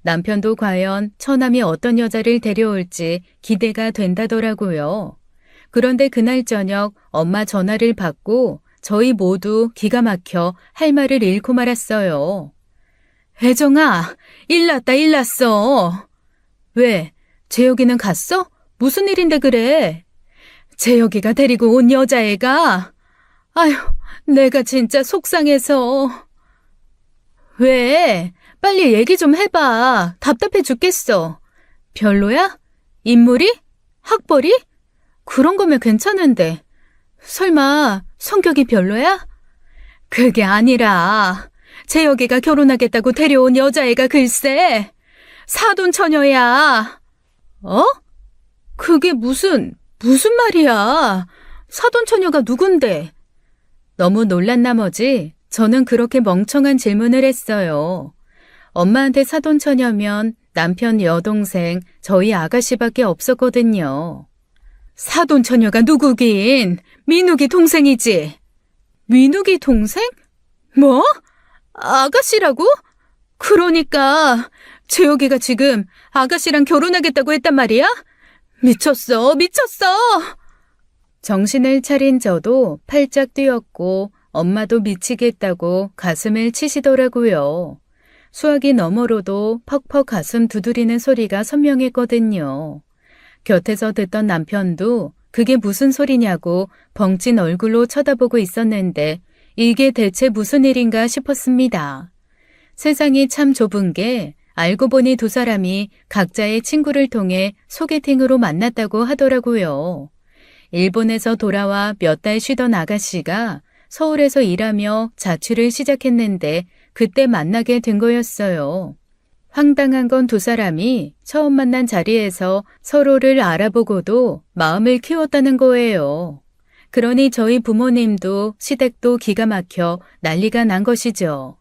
남편도 과연 처남이 어떤 여자를 데려올지 기대가 된다더라고요. 그런데 그날 저녁 엄마 전화를 받고 저희 모두 기가 막혀 할 말을 잃고 말았어요. 혜정아, 일났다 일났어. 왜? 재혁이는 갔어? 무슨 일인데 그래? 재혁이가 데리고 온 여자애가? 아휴, 내가 진짜 속상해서. 왜? 빨리 얘기 좀 해봐. 답답해 죽겠어. 별로야? 인물이? 학벌이? 그런 거면 괜찮은데. 설마 성격이 별로야? 그게 아니라 재혁이가 결혼하겠다고 데려온 여자애가 글쎄 사돈처녀야. 어? 그게 무슨 말이야. 사돈처녀가 누군데? 너무 놀란 나머지 저는 그렇게 멍청한 질문을 했어요. 엄마한테 사돈처녀면 남편 여동생 저희 아가씨밖에 없었거든요. 사돈처녀가 누구긴? 민욱이 동생이지. 민욱이 동생? 뭐? 아가씨라고? 그러니까 재혁이가 지금 아가씨랑 결혼하겠다고 했단 말이야? 미쳤어. 정신을 차린 저도 팔짝 뛰었고 엄마도 미치겠다고 가슴을 치시더라고요. 수화기 너머로도 퍽퍽 가슴 두드리는 소리가 선명했거든요. 곁에서 듣던 남편도 그게 무슨 소리냐고 벙찐 얼굴로 쳐다보고 있었는데 이게 대체 무슨 일인가 싶었습니다. 세상이 참 좁은 게 알고 보니 두 사람이 각자의 친구를 통해 소개팅으로 만났다고 하더라고요. 일본에서 돌아와 몇 달 쉬던 아가씨가 서울에서 일하며 자취를 시작했는데 그때 만나게 된 거였어요. 황당한 건 두 사람이 처음 만난 자리에서 서로를 알아보고도 마음을 키웠다는 거예요. 그러니 저희 부모님도 시댁도 기가 막혀 난리가 난 것이죠.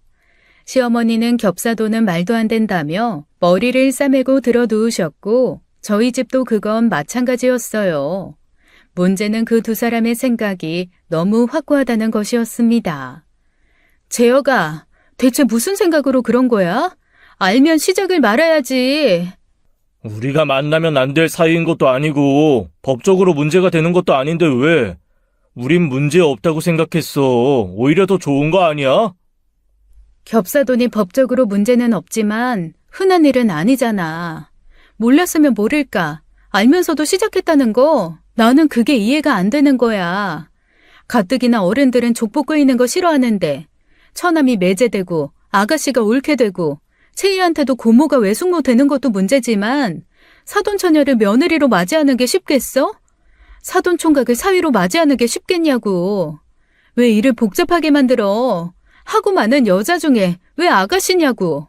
시어머니는 겹사도는 말도 안 된다며 머리를 싸매고 들어 누우셨고 저희 집도 그건 마찬가지였어요. 문제는 그 두 사람의 생각이 너무 확고하다는 것이었습니다. 재혁아, 대체 무슨 생각으로 그런 거야? 알면 시작을 말아야지. 우리가 만나면 안 될 사이인 것도 아니고 법적으로 문제가 되는 것도 아닌데 왜? 우린 문제 없다고 생각했어. 오히려 더 좋은 거 아니야? 겹사돈이 법적으로 문제는 없지만 흔한 일은 아니잖아. 몰랐으면 모를까. 알면서도 시작했다는 거 나는 그게 이해가 안 되는 거야. 가뜩이나 어른들은 족보 끄이는 거 싫어하는데 처남이 매제되고 아가씨가 옳게 되고 채희한테도 고모가 외숙모 되는 것도 문제지만 사돈처녀를 며느리로 맞이하는 게 쉽겠어? 사돈총각을 사위로 맞이하는 게 쉽겠냐고. 왜 일을 복잡하게 만들어? 하고 많은 여자 중에 왜 아가씨냐고.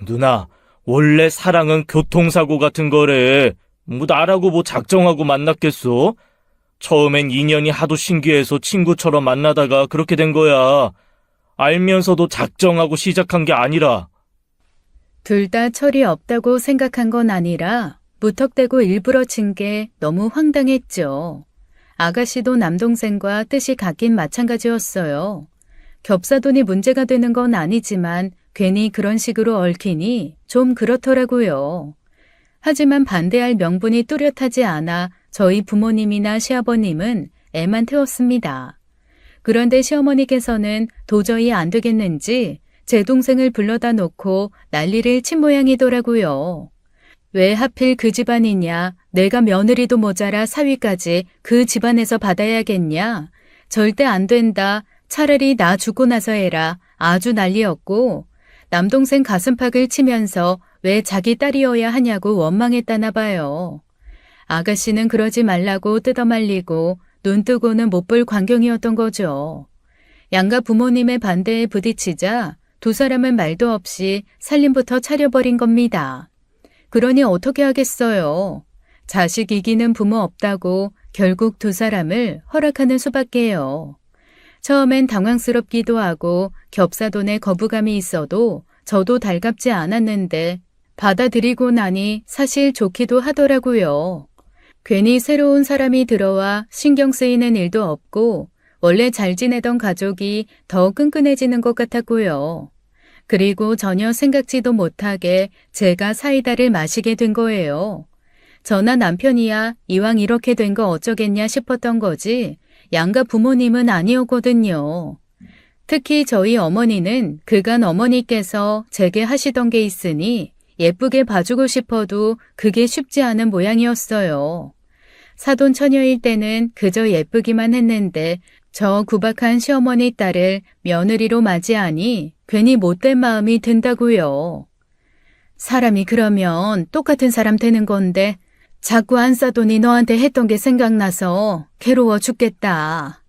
누나, 원래 사랑은 교통사고 같은 거래. 나라고 뭐 작정하고 만났겠어? 처음엔 인연이 하도 신기해서 친구처럼 만나다가 그렇게 된 거야. 알면서도 작정하고 시작한 게 아니라. 둘 다 철이 없다고 생각한 건 아니라 무턱대고 일부러 친 게 너무 황당했죠. 아가씨도 남동생과 뜻이 같긴 마찬가지였어요. 겹사돈이 문제가 되는 건 아니지만 괜히 그런 식으로 얽히니 좀 그렇더라고요. 하지만 반대할 명분이 뚜렷하지 않아 저희 부모님이나 시아버님은 애만 태웠습니다. 그런데 시어머니께서는 도저히 안 되겠는지 제 동생을 불러다 놓고 난리를 친 모양이더라고요. 왜 하필 그 집안이냐? 내가 며느리도 모자라 사위까지 그 집안에서 받아야겠냐? 절대 안 된다. 차라리 나 죽고 나서 해라. 아주 난리였고 남동생 가슴팍을 치면서 왜 자기 딸이어야 하냐고 원망했다나 봐요. 아가씨는 그러지 말라고 뜯어말리고 눈 뜨고는 못 볼 광경이었던 거죠. 양가 부모님의 반대에 부딪히자 두 사람은 말도 없이 살림부터 차려버린 겁니다. 그러니 어떻게 하겠어요. 자식 이기는 부모 없다고 결국 두 사람을 허락하는 수밖에요. 처음엔 당황스럽기도 하고 겹사돈에 거부감이 있어도 저도 달갑지 않았는데 받아들이고 나니 사실 좋기도 하더라고요. 괜히 새로운 사람이 들어와 신경 쓰이는 일도 없고 원래 잘 지내던 가족이 더 끈끈해지는 것 같았고요. 그리고 전혀 생각지도 못하게 제가 사이다를 마시게 된 거예요. 저나 남편이야 이왕 이렇게 된 거 어쩌겠냐 싶었던 거지 양가 부모님은 아니었거든요. 특히 저희 어머니는 그간 어머니께서 제게 하시던 게 있으니 예쁘게 봐주고 싶어도 그게 쉽지 않은 모양이었어요. 사돈 처녀일 때는 그저 예쁘기만 했는데 저 구박한 시어머니 딸을 며느리로 맞이하니 괜히 못된 마음이 든다고요. 사람이 그러면 똑같은 사람 되는 건데 자꾸 안싸돈이 너한테 했던 게 생각나서 괴로워 죽겠다.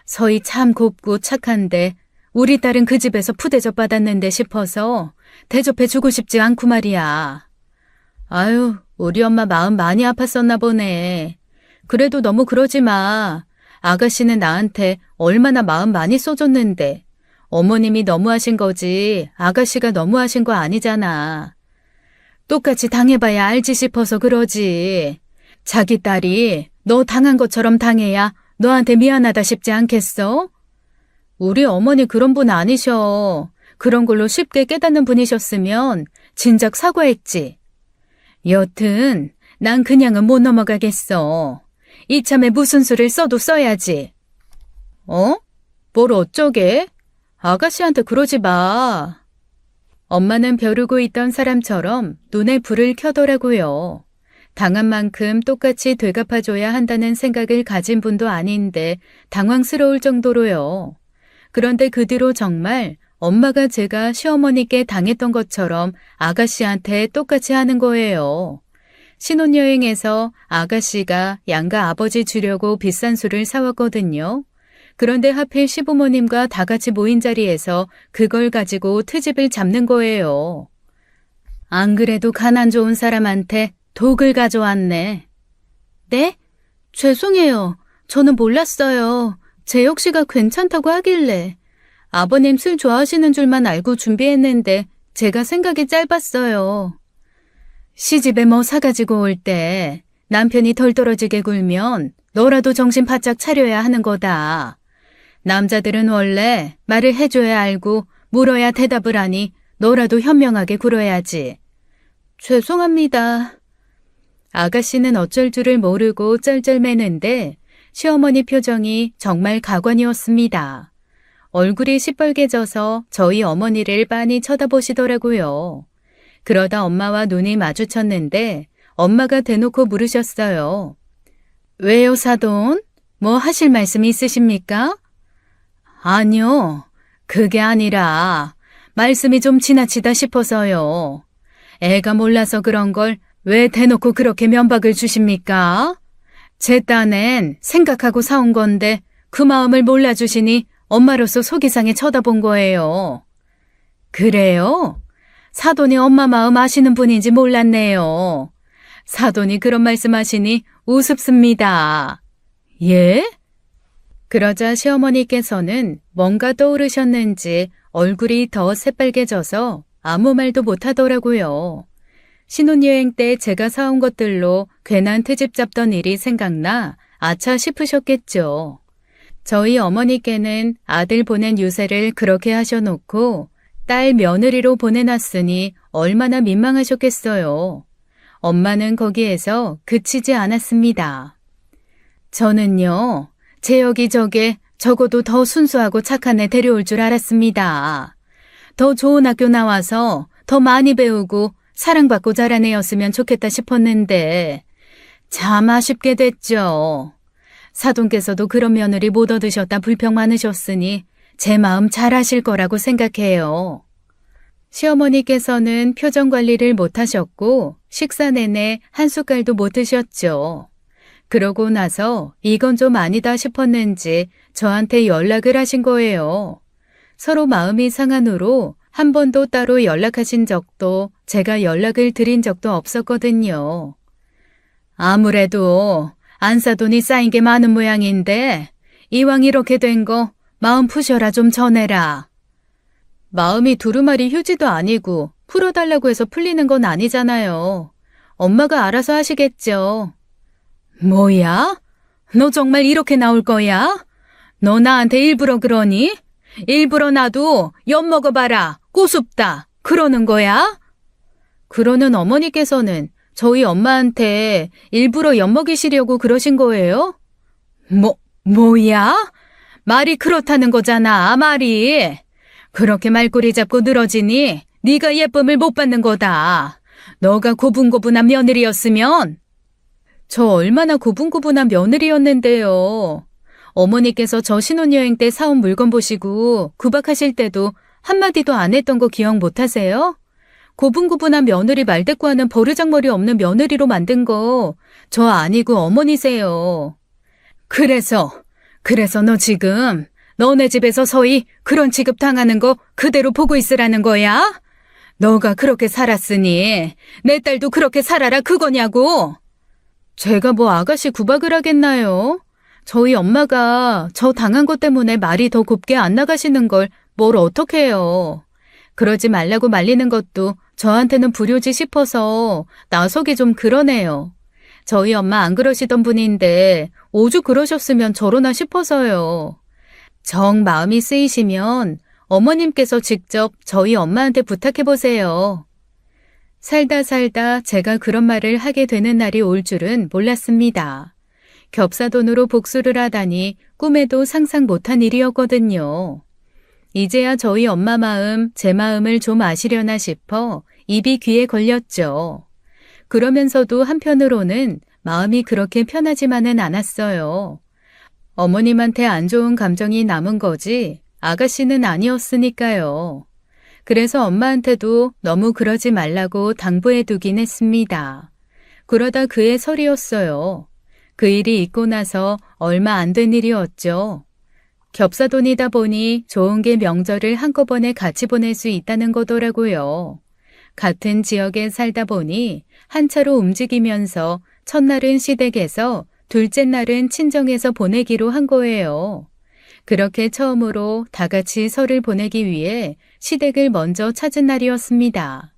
서희 참 곱고 착한데 우리 딸은 그 집에서 푸대접 받았는데 싶어서 대접해주고 싶지 않고 말이야. 아유, 우리 엄마 마음 많이 아팠었나 보네. 그래도 너무 그러지 마. 아가씨는 나한테 얼마나 마음 많이 써줬는데 어머님이 너무하신 거지 아가씨가 너무하신 거 아니잖아. 똑같이 당해봐야 알지 싶어서 그러지. 자기 딸이 너 당한 것처럼 당해야 너한테 미안하다 싶지 않겠어? 우리 어머니 그런 분 아니셔. 그런 걸로 쉽게 깨닫는 분이셨으면 진작 사과했지. 여튼 난 그냥은 못 넘어가겠어. 이참에 무슨 수를 써도 써야지. 어? 뭘 어쩌게? 아가씨한테 그러지 마. 엄마는 벼르고 있던 사람처럼 눈에 불을 켜더라고요. 당한 만큼 똑같이 되갚아줘야 한다는 생각을 가진 분도 아닌데 당황스러울 정도로요. 그런데 그 뒤로 정말 엄마가 제가 시어머니께 당했던 것처럼 아가씨한테 똑같이 하는 거예요. 신혼여행에서 아가씨가 양가 아버지 주려고 비싼 술을 사왔거든요. 그런데 하필 시부모님과 다 같이 모인 자리에서 그걸 가지고 트집을 잡는 거예요. 안 그래도 가난 좋은 사람한테 독을 가져왔네. 네? 죄송해요. 저는 몰랐어요. 재혁 씨가 괜찮다고 하길래. 아버님 술 좋아하시는 줄만 알고 준비했는데 제가 생각이 짧았어요. 시집에 뭐 사가지고 올 때 남편이 덜 떨어지게 굴면 너라도 정신 바짝 차려야 하는 거다. 남자들은 원래 말을 해줘야 알고 물어야 대답을 하니 너라도 현명하게 굴어야지. 죄송합니다. 아가씨는 어쩔 줄을 모르고 쩔쩔매는데 시어머니 표정이 정말 가관이었습니다. 얼굴이 시뻘개져서 저희 어머니를 빤히 쳐다보시더라고요. 그러다 엄마와 눈이 마주쳤는데 엄마가 대놓고 물으셨어요. 왜요, 사돈? 뭐 하실 말씀 있으십니까? 아니요, 그게 아니라 말씀이 좀 지나치다 싶어서요. 애가 몰라서 그런 걸 왜 대놓고 그렇게 면박을 주십니까? 제 딴엔 생각하고 사온 건데 그 마음을 몰라주시니 엄마로서 속이 상해 쳐다본 거예요. 그래요? 사돈이 엄마 마음 아시는 분인지 몰랐네요. 사돈이 그런 말씀하시니 우습습니다. 예? 그러자 시어머니께서는 뭔가 떠오르셨는지 얼굴이 더 새빨개져서 아무 말도 못하더라고요. 신혼여행 때 제가 사온 것들로 괜한 트집 잡던 일이 생각나 아차 싶으셨겠죠. 저희 어머니께는 아들 보낸 유세를 그렇게 하셔놓고 딸 며느리로 보내놨으니 얼마나 민망하셨겠어요. 엄마는 거기에서 그치지 않았습니다. 저는요, 재혁이 저게 적어도 더 순수하고 착한 애 데려올 줄 알았습니다. 더 좋은 학교 나와서 더 많이 배우고 사랑받고 자란 애였으면 좋겠다 싶었는데 참 아쉽게 됐죠. 사돈께서도 그런 며느리 못 얻으셨다 불평 많으셨으니 제 마음 잘 아실 거라고 생각해요. 시어머니께서는 표정 관리를 못하셨고 식사 내내 한 숟갈도 못 드셨죠. 그러고 나서 이건 좀 아니다 싶었는지 저한테 연락을 하신 거예요. 서로 마음이 상한 후로 한 번도 따로 연락하신 적도 제가 연락을 드린 적도 없었거든요. 아무래도 안사돈이 쌓인 게 많은 모양인데 이왕 이렇게 된 거 마음 푸셔라 좀 전해라. 마음이 두루마리 휴지도 아니고 풀어달라고 해서 풀리는 건 아니잖아요. 엄마가 알아서 하시겠죠. 뭐야? 너 정말 이렇게 나올 거야? 너 나한테 일부러 그러니? 일부러 나도 엿 먹어봐라. 꼬숩다. 그러는 거야? 그러는 어머니께서는 저희 엄마한테 일부러 엿 먹이시려고 그러신 거예요? 뭐야? 말이 그렇다는 거잖아, 말이. 그렇게 말꼬리 잡고 늘어지니 네가 예쁨을 못 받는 거다. 너가 고분고분한 며느리였으면. 저 얼마나 고분고분한 며느리였는데요. 어머니께서 저 신혼여행 때 사온 물건 보시고 구박하실 때도 한마디도 안 했던 거 기억 못 하세요? 고분고분한 며느리 말대꾸하는 버르장머리 없는 며느리로 만든 거 저 아니고 어머니세요. 그래서 너 지금 너네 집에서 서희 그런 취급 당하는 거 그대로 보고 있으라는 거야? 너가 그렇게 살았으니 내 딸도 그렇게 살아라 그거냐고. 제가 뭐 아가씨 구박을 하겠나요? 저희 엄마가 저 당한 것 때문에 말이 더 곱게 안 나가시는 걸 뭘 어떻게 해요. 그러지 말라고 말리는 것도 저한테는 불효지 싶어서 나서기 좀 그러네요. 저희 엄마 안 그러시던 분인데 오죽 그러셨으면 저러나 싶어서요. 정 마음이 쓰이시면 어머님께서 직접 저희 엄마한테 부탁해보세요. 살다 제가 그런 말을 하게 되는 날이 올 줄은 몰랐습니다. 겹사돈으로 복수를 하다니 꿈에도 상상 못한 일이었거든요. 이제야 저희 엄마 마음, 제 마음을 좀 아시려나 싶어 입이 귀에 걸렸죠. 그러면서도 한편으로는 마음이 그렇게 편하지만은 않았어요. 어머님한테 안 좋은 감정이 남은 거지 아가씨는 아니었으니까요. 그래서 엄마한테도 너무 그러지 말라고 당부해 두긴 했습니다. 그러다 그의 설이었어요. 그 일이 있고 나서 얼마 안 된 일이었죠. 겹사돈이다 보니 좋은 게 명절을 한꺼번에 같이 보낼 수 있다는 거더라고요. 같은 지역에 살다 보니 한 차로 움직이면서 첫날은 시댁에서 둘째 날은 친정에서 보내기로 한 거예요. 그렇게 처음으로 다 같이 설을 보내기 위해 시댁을 먼저 찾은 날이었습니다.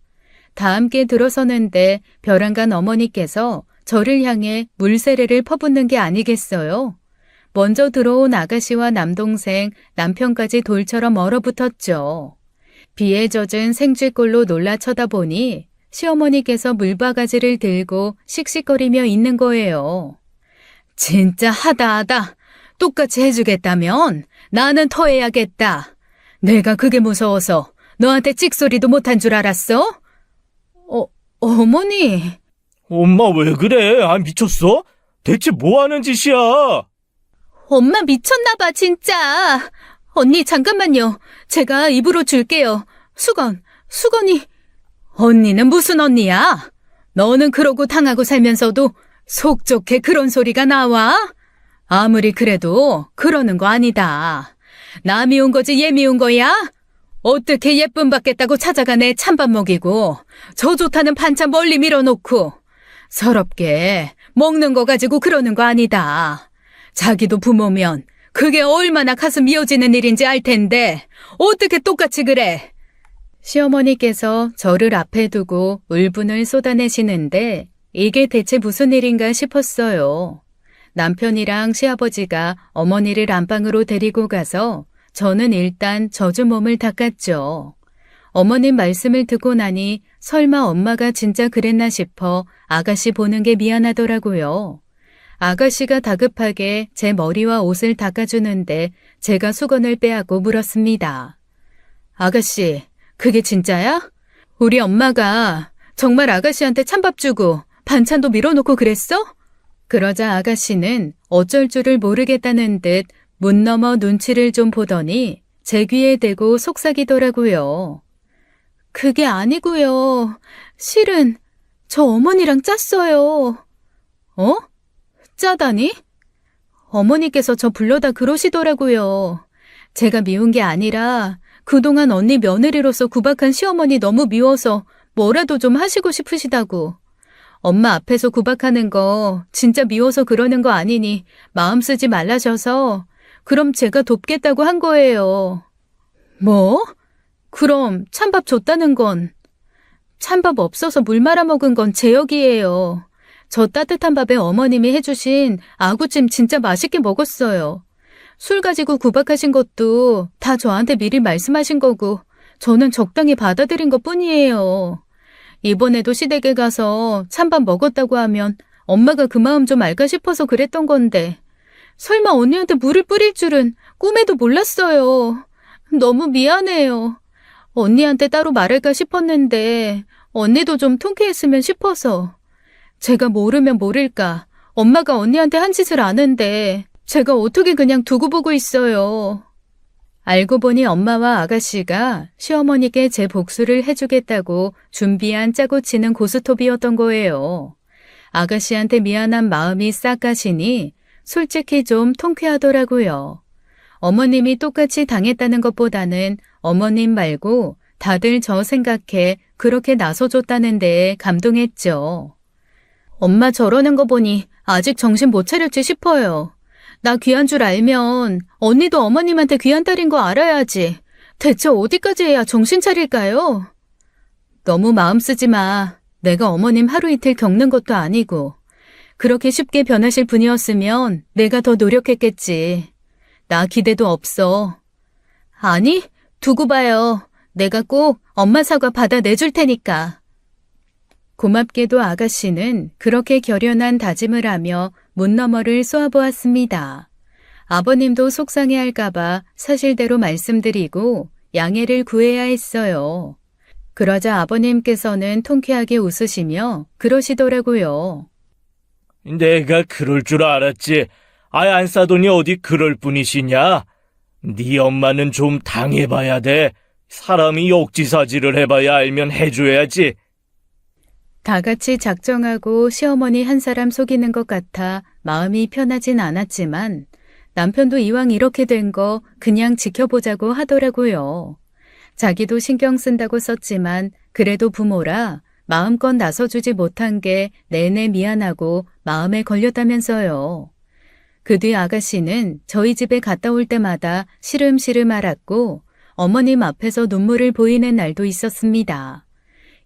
다 함께 들어서는데 벼랑간 어머니께서 저를 향해 물세례를 퍼붓는 게 아니겠어요? 먼저 들어온 아가씨와 남동생, 남편까지 돌처럼 얼어붙었죠. 비에 젖은 생쥐꼴로 놀라 쳐다보니 시어머니께서 물바가지를 들고 씩씩거리며 있는 거예요. 진짜 하다. 똑같이 해주겠다면 나는 토해야겠다. 내가 그게 무서워서 너한테 찍소리도 못한 줄 알았어? 어머니. 엄마 왜 그래? 아, 미쳤어? 대체 뭐 하는 짓이야? 엄마 미쳤나봐 진짜. 언니 잠깐만요. 제가 입으로 줄게요. 수건이. 언니는 무슨 언니야? 너는 그러고 당하고 살면서도 속 좋게 그런 소리가 나와? 아무리 그래도 그러는 거 아니다. 나 미운 거지 얘 미운 거야? 어떻게 예쁨 받겠다고 찾아가 내 찬밥 먹이고 저 좋다는 반찬 멀리 밀어놓고 서럽게 먹는 거 가지고 그러는 거 아니다. 자기도 부모면 그게 얼마나 가슴 미어지는 일인지 알 텐데 어떻게 똑같이 그래? 시어머니께서 저를 앞에 두고 울분을 쏟아내시는데 이게 대체 무슨 일인가 싶었어요. 남편이랑 시아버지가 어머니를 안방으로 데리고 가서 저는 일단 젖은 몸을 닦았죠. 어머님 말씀을 듣고 나니 설마 엄마가 진짜 그랬나 싶어 아가씨 보는 게 미안하더라고요. 아가씨가 다급하게 제 머리와 옷을 닦아주는데 제가 수건을 빼앗고 물었습니다. 아가씨, 그게 진짜야? 우리 엄마가 정말 아가씨한테 찬밥 주고 반찬도 밀어놓고 그랬어? 그러자 아가씨는 어쩔 줄을 모르겠다는 듯 문 너머 눈치를 좀 보더니 제 귀에 대고 속삭이더라고요. 그게 아니고요. 실은 저 어머니랑 짰어요. 어? 짜다니? 어머니께서 저 불러다 그러시더라고요. 제가 미운 게 아니라 그동안 언니 며느리로서 구박한 시어머니 너무 미워서 뭐라도 좀 하시고 싶으시다고. 엄마 앞에서 구박하는 거 진짜 미워서 그러는 거 아니니 마음 쓰지 말라셔서 그럼 제가 돕겠다고 한 거예요. 뭐? 그럼 찬밥 줬다는 건? 찬밥 없어서 물 말아 먹은 건 제 역이에요. 저 따뜻한 밥에 어머님이 해주신 아구찜 진짜 맛있게 먹었어요. 술 가지고 구박하신 것도 다 저한테 미리 말씀하신 거고 저는 적당히 받아들인 것뿐이에요. 이번에도 시댁에 가서 찬밥 먹었다고 하면 엄마가 그 마음 좀 알까 싶어서 그랬던 건데 설마 언니한테 물을 뿌릴 줄은 꿈에도 몰랐어요. 너무 미안해요. 언니한테 따로 말할까 싶었는데 언니도 좀 통쾌했으면 싶어서. 제가 모르면 모를까 엄마가 언니한테 한 짓을 아는데 제가 어떻게 그냥 두고 보고 있어요. 알고 보니 엄마와 아가씨가 시어머니께 제 복수를 해주겠다고 준비한 짜고 치는 고스톱이었던 거예요. 아가씨한테 미안한 마음이 싹 가시니 솔직히 좀 통쾌하더라고요. 어머님이 똑같이 당했다는 것보다는 어머님 말고 다들 저 생각해 그렇게 나서줬다는 데에 감동했죠. 엄마 저러는 거 보니 아직 정신 못 차렸지 싶어요. 나 귀한 줄 알면 언니도 어머님한테 귀한 딸인 거 알아야지. 대체 어디까지 해야 정신 차릴까요? 너무 마음 쓰지 마. 내가 어머님 하루 이틀 겪는 것도 아니고. 그렇게 쉽게 변하실 분이었으면 내가 더 노력했겠지. 나 기대도 없어. 아니, 두고 봐요. 내가 꼭 엄마 사과 받아내줄 테니까. 고맙게도 아가씨는 그렇게 결연한 다짐을 하며 문 너머를 쏘아보았습니다. 아버님도 속상해할까봐 사실대로 말씀드리고 양해를 구해야 했어요. 그러자 아버님께서는 통쾌하게 웃으시며 그러시더라고요. 내가 그럴 줄 알았지. 아예 안 싸더니 어디 그럴 뿐이시냐? 네 엄마는 좀 당해봐야 돼. 사람이 역지사지를 해봐야 알면 해줘야지. 다 같이 작정하고 시어머니 한 사람 속이는 것 같아 마음이 편하진 않았지만 남편도 이왕 이렇게 된 거 그냥 지켜보자고 하더라고요. 자기도 신경 쓴다고 썼지만 그래도 부모라 마음껏 나서주지 못한 게 내내 미안하고 마음에 걸렸다면서요. 그 뒤 아가씨는 저희 집에 갔다 올 때마다 시름시름 앓았고 어머님 앞에서 눈물을 보이는 날도 있었습니다.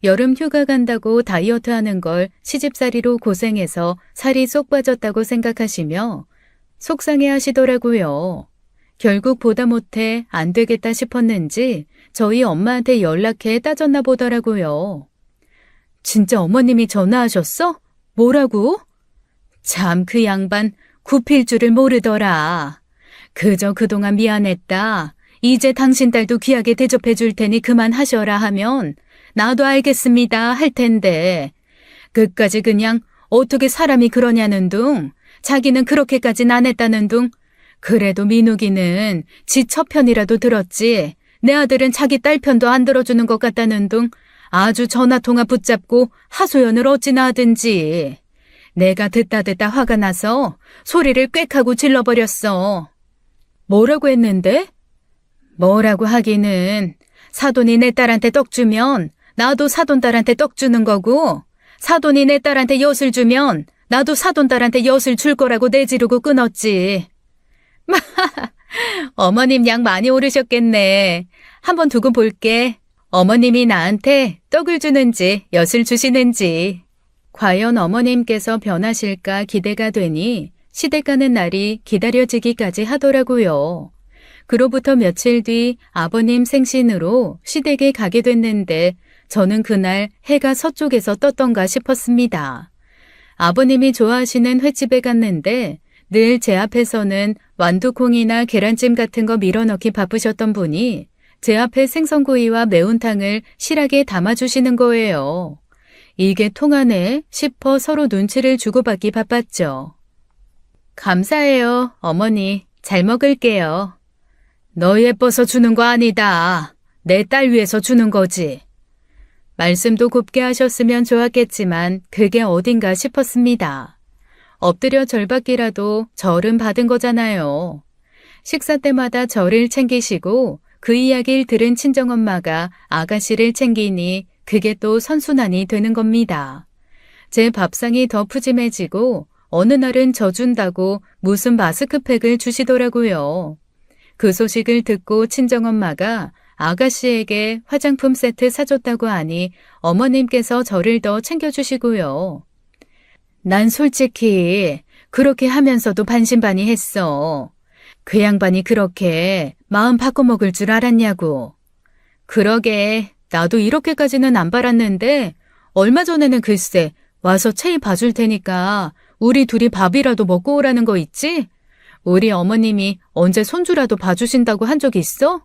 여름 휴가 간다고 다이어트 하는 걸 시집살이로 고생해서 살이 쏙 빠졌다고 생각하시며 속상해 하시더라고요. 결국 보다 못해 안 되겠다 싶었는지 저희 엄마한테 연락해 따졌나 보더라고요. 진짜 어머님이 전화하셨어? 뭐라고? 참 그 양반 굽힐 줄을 모르더라. 그저 그동안 미안했다. 이제 당신 딸도 귀하게 대접해 줄 테니 그만하셔라 하면 나도 알겠습니다 할 텐데 끝까지 그냥 어떻게 사람이 그러냐는 둥 자기는 그렇게까진 안 했다는 둥 그래도 민욱이는 지 처편이라도 들었지 내 아들은 자기 딸 편도 안 들어주는 것 같다는 둥 아주 전화통화 붙잡고 하소연을 어찌나 하든지 내가 듣다 화가 나서 소리를 꽥 하고 질러버렸어. 뭐라고 했는데? 뭐라고 하기는 사돈이 내 딸한테 떡 주면 나도 사돈 딸한테 떡 주는 거고 사돈이 내 딸한테 엿을 주면 나도 사돈 딸한테 엿을 줄 거라고 내지르고 끊었지. 어머님 양 많이 오르셨겠네. 한번 두고 볼게. 어머님이 나한테 떡을 주는지 엿을 주시는지. 과연 어머님께서 변하실까 기대가 되니 시댁 가는 날이 기다려지기까지 하더라고요. 그로부터 며칠 뒤 아버님 생신으로 시댁에 가게 됐는데 저는 그날 해가 서쪽에서 떴던가 싶었습니다. 아버님이 좋아하시는 횟집에 갔는데 늘 제 앞에서는 완두콩이나 계란찜 같은 거 밀어넣기 바쁘셨던 분이 제 앞에 생선구이와 매운탕을 실하게 담아주시는 거예요. 이게 통하네 싶어 서로 눈치를 주고받기 바빴죠. 감사해요, 어머니. 잘 먹을게요. 너 예뻐서 주는 거 아니다. 내 딸 위해서 주는 거지. 말씀도 곱게 하셨으면 좋았겠지만 그게 어딘가 싶었습니다. 엎드려 절받기라도 절은 받은 거잖아요. 식사 때마다 저를 챙기시고 그 이야기를 들은 친정엄마가 아가씨를 챙기니 그게 또 선순환이 되는 겁니다. 제 밥상이 더 푸짐해지고 어느 날은 저 준다고 무슨 마스크팩을 주시더라고요. 그 소식을 듣고 친정엄마가 아가씨에게 화장품 세트 사줬다고 하니 어머님께서 저를 더 챙겨주시고요. 난 솔직히 그렇게 하면서도 반신반의했어. 그 양반이 그렇게 마음 바꿔먹을 줄 알았냐고. 그러게 나도 이렇게까지는 안 바랐는데 얼마 전에는 글쎄 와서 체히 봐줄 테니까 우리 둘이 밥이라도 먹고 오라는 거 있지? 우리 어머님이 언제 손주라도 봐주신다고 한 적 있어?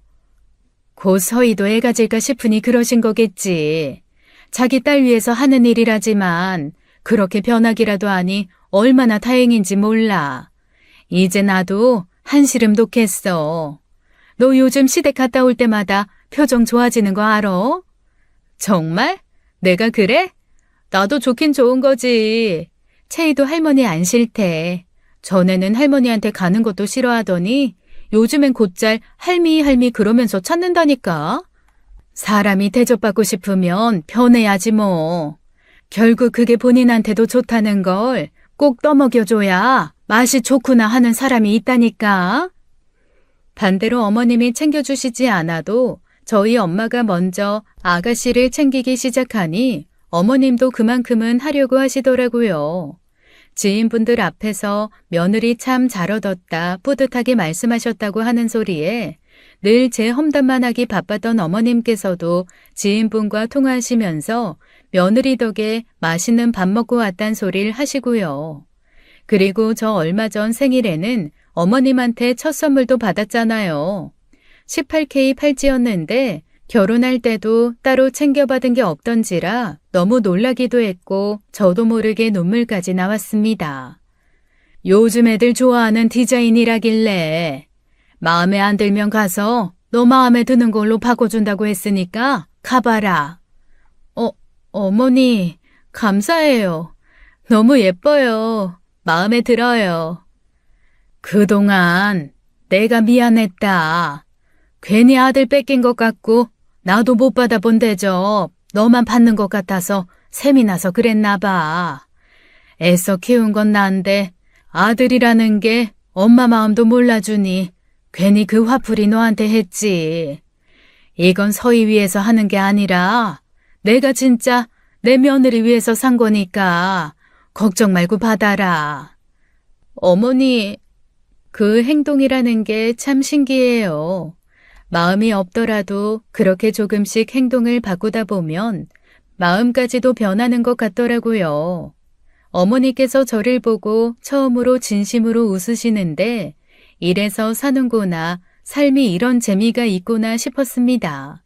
곧 서희도 애가 질까 싶으니 그러신 거겠지. 자기 딸 위해서 하는 일이라지만 그렇게 변하기라도 하니 얼마나 다행인지 몰라. 이제 나도 한시름 돋겠어. 너 요즘 시댁 갔다 올 때마다 표정 좋아지는 거 알아? 정말? 내가 그래? 나도 좋긴 좋은 거지. 채이도 할머니 안 싫대. 전에는 할머니한테 가는 것도 싫어하더니 요즘엔 곧잘 할미 할미 그러면서 찾는다니까. 사람이 대접받고 싶으면 변해야지 뭐. 결국 그게 본인한테도 좋다는 걸 꼭 떠먹여줘야 맛이 좋구나 하는 사람이 있다니까. 반대로 어머님이 챙겨주시지 않아도 저희 엄마가 먼저 아가씨를 챙기기 시작하니 어머님도 그만큼은 하려고 하시더라고요. 지인분들 앞에서 며느리 참 잘 얻었다 뿌듯하게 말씀하셨다고 하는 소리에 늘 제 험담만 하기 바빴던 어머님께서도 지인분과 통화하시면서 며느리 덕에 맛있는 밥 먹고 왔단 소리를 하시고요. 그리고 저 얼마 전 생일에는 어머님한테 첫 선물도 받았잖아요. 18K 팔찌였는데 결혼할 때도 따로 챙겨받은 게 없던지라 너무 놀라기도 했고 저도 모르게 눈물까지 나왔습니다. 요즘 애들 좋아하는 디자인이라길래 마음에 안 들면 가서 너 마음에 드는 걸로 바꿔준다고 했으니까 가봐라. 어머니, 감사해요. 너무 예뻐요. 마음에 들어요. 그동안 내가 미안했다. 괜히 아들 뺏긴 것 같고 나도 못 받아본 대접 너만 받는 것 같아서 셈이 나서 그랬나 봐. 애써 키운 건 난데 아들이라는 게 엄마 마음도 몰라주니 괜히 그 화풀이 너한테 했지. 이건 서희 위해서 하는 게 아니라 내가 진짜 내 며느리 위해서 산 거니까 걱정 말고 받아라. 어머니, 그 행동이라는 게 참 신기해요. 마음이 없더라도 그렇게 조금씩 행동을 바꾸다 보면 마음까지도 변하는 것 같더라고요. 어머니께서 저를 보고 처음으로 진심으로 웃으시는데 이래서 사는구나, 삶이 이런 재미가 있구나 싶었습니다.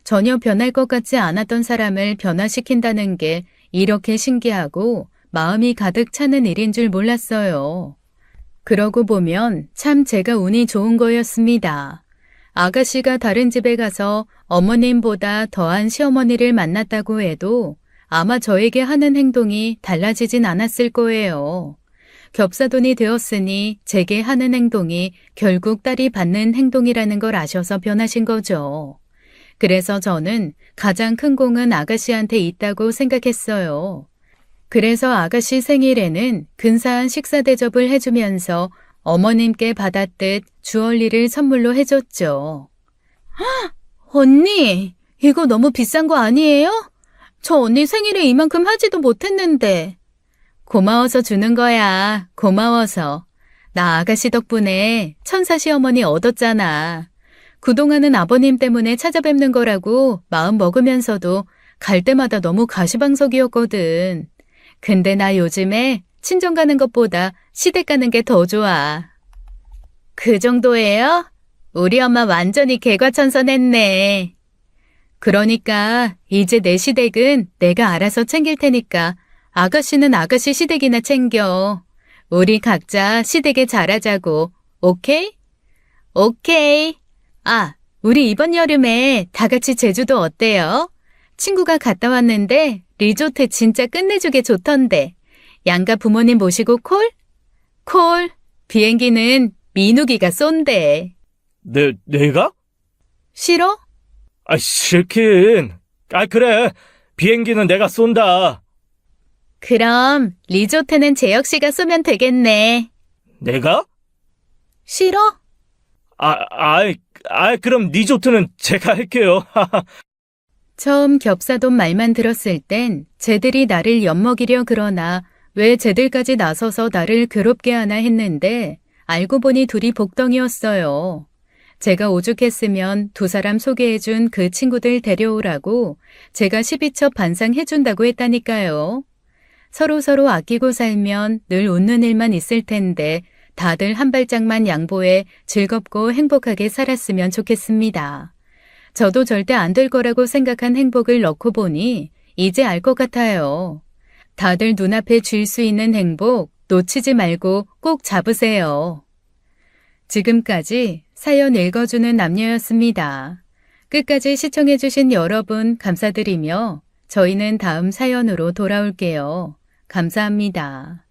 전혀 변할 것 같지 않았던 사람을 변화시킨다는 게 이렇게 신기하고 마음이 가득 차는 일인 줄 몰랐어요. 그러고 보면 참 제가 운이 좋은 거였습니다. 아가씨가 다른 집에 가서 어머님보다 더한 시어머니를 만났다고 해도 아마 저에게 하는 행동이 달라지진 않았을 거예요. 겹사돈이 되었으니 제게 하는 행동이 결국 딸이 받는 행동이라는 걸 아셔서 변하신 거죠. 그래서 저는 가장 큰 공은 아가씨한테 있다고 생각했어요. 그래서 아가씨 생일에는 근사한 식사 대접을 해주면서 어머님께 받았듯 주얼리를 선물로 해줬죠. 언니, 이거 너무 비싼 거 아니에요? 저 언니 생일에 이만큼 하지도 못했는데. 고마워서 주는 거야. 고마워서. 나 아가씨 덕분에 천사 시어머니 얻었잖아. 그동안은 아버님 때문에 찾아뵙는 거라고 마음 먹으면서도 갈 때마다 너무 가시방석이었거든. 근데 나 요즘에 친정 가는 것보다 시댁 가는 게 더 좋아. 그 정도예요? 우리 엄마 완전히 개과천선했네. 그러니까 이제 내 시댁은 내가 알아서 챙길 테니까 아가씨는 아가씨 시댁이나 챙겨. 우리 각자 시댁에 잘하자고. 오케이? 오케이. 아, 우리 이번 여름에 다 같이 제주도 어때요? 친구가 갔다 왔는데 리조트 진짜 끝내주게 좋던데. 양가 부모님 모시고 콜? 콜. 비행기는 민욱이가 쏜대. 내가? 싫어? 싫긴. 그래. 비행기는 내가 쏜다. 그럼 리조트는 재혁 씨가 쏘면 되겠네. 내가? 싫어? 그럼 리조트는 제가 할게요. 처음 겹사돈 말만 들었을 땐 쟤들이 나를 엿먹이려 그러나 왜 쟤들까지 나서서 나를 괴롭게 하나 했는데 알고 보니 둘이 복덩이였어요. 제가 오죽했으면 두 사람 소개해준 그 친구들 데려오라고 제가 12첩 반상해준다고 했다니까요. 서로 아끼고 살면 늘 웃는 일만 있을 텐데 다들 한 발짝만 양보해 즐겁고 행복하게 살았으면 좋겠습니다. 저도 절대 안 될 거라고 생각한 행복을 넣고 보니 이제 알 것 같아요. 다들 눈앞에 쥘 수 있는 행복, 놓치지 말고 꼭 잡으세요. 지금까지 사연 읽어주는 남녀였습니다. 끝까지 시청해주신 여러분 감사드리며 저희는 다음 사연으로 돌아올게요. 감사합니다.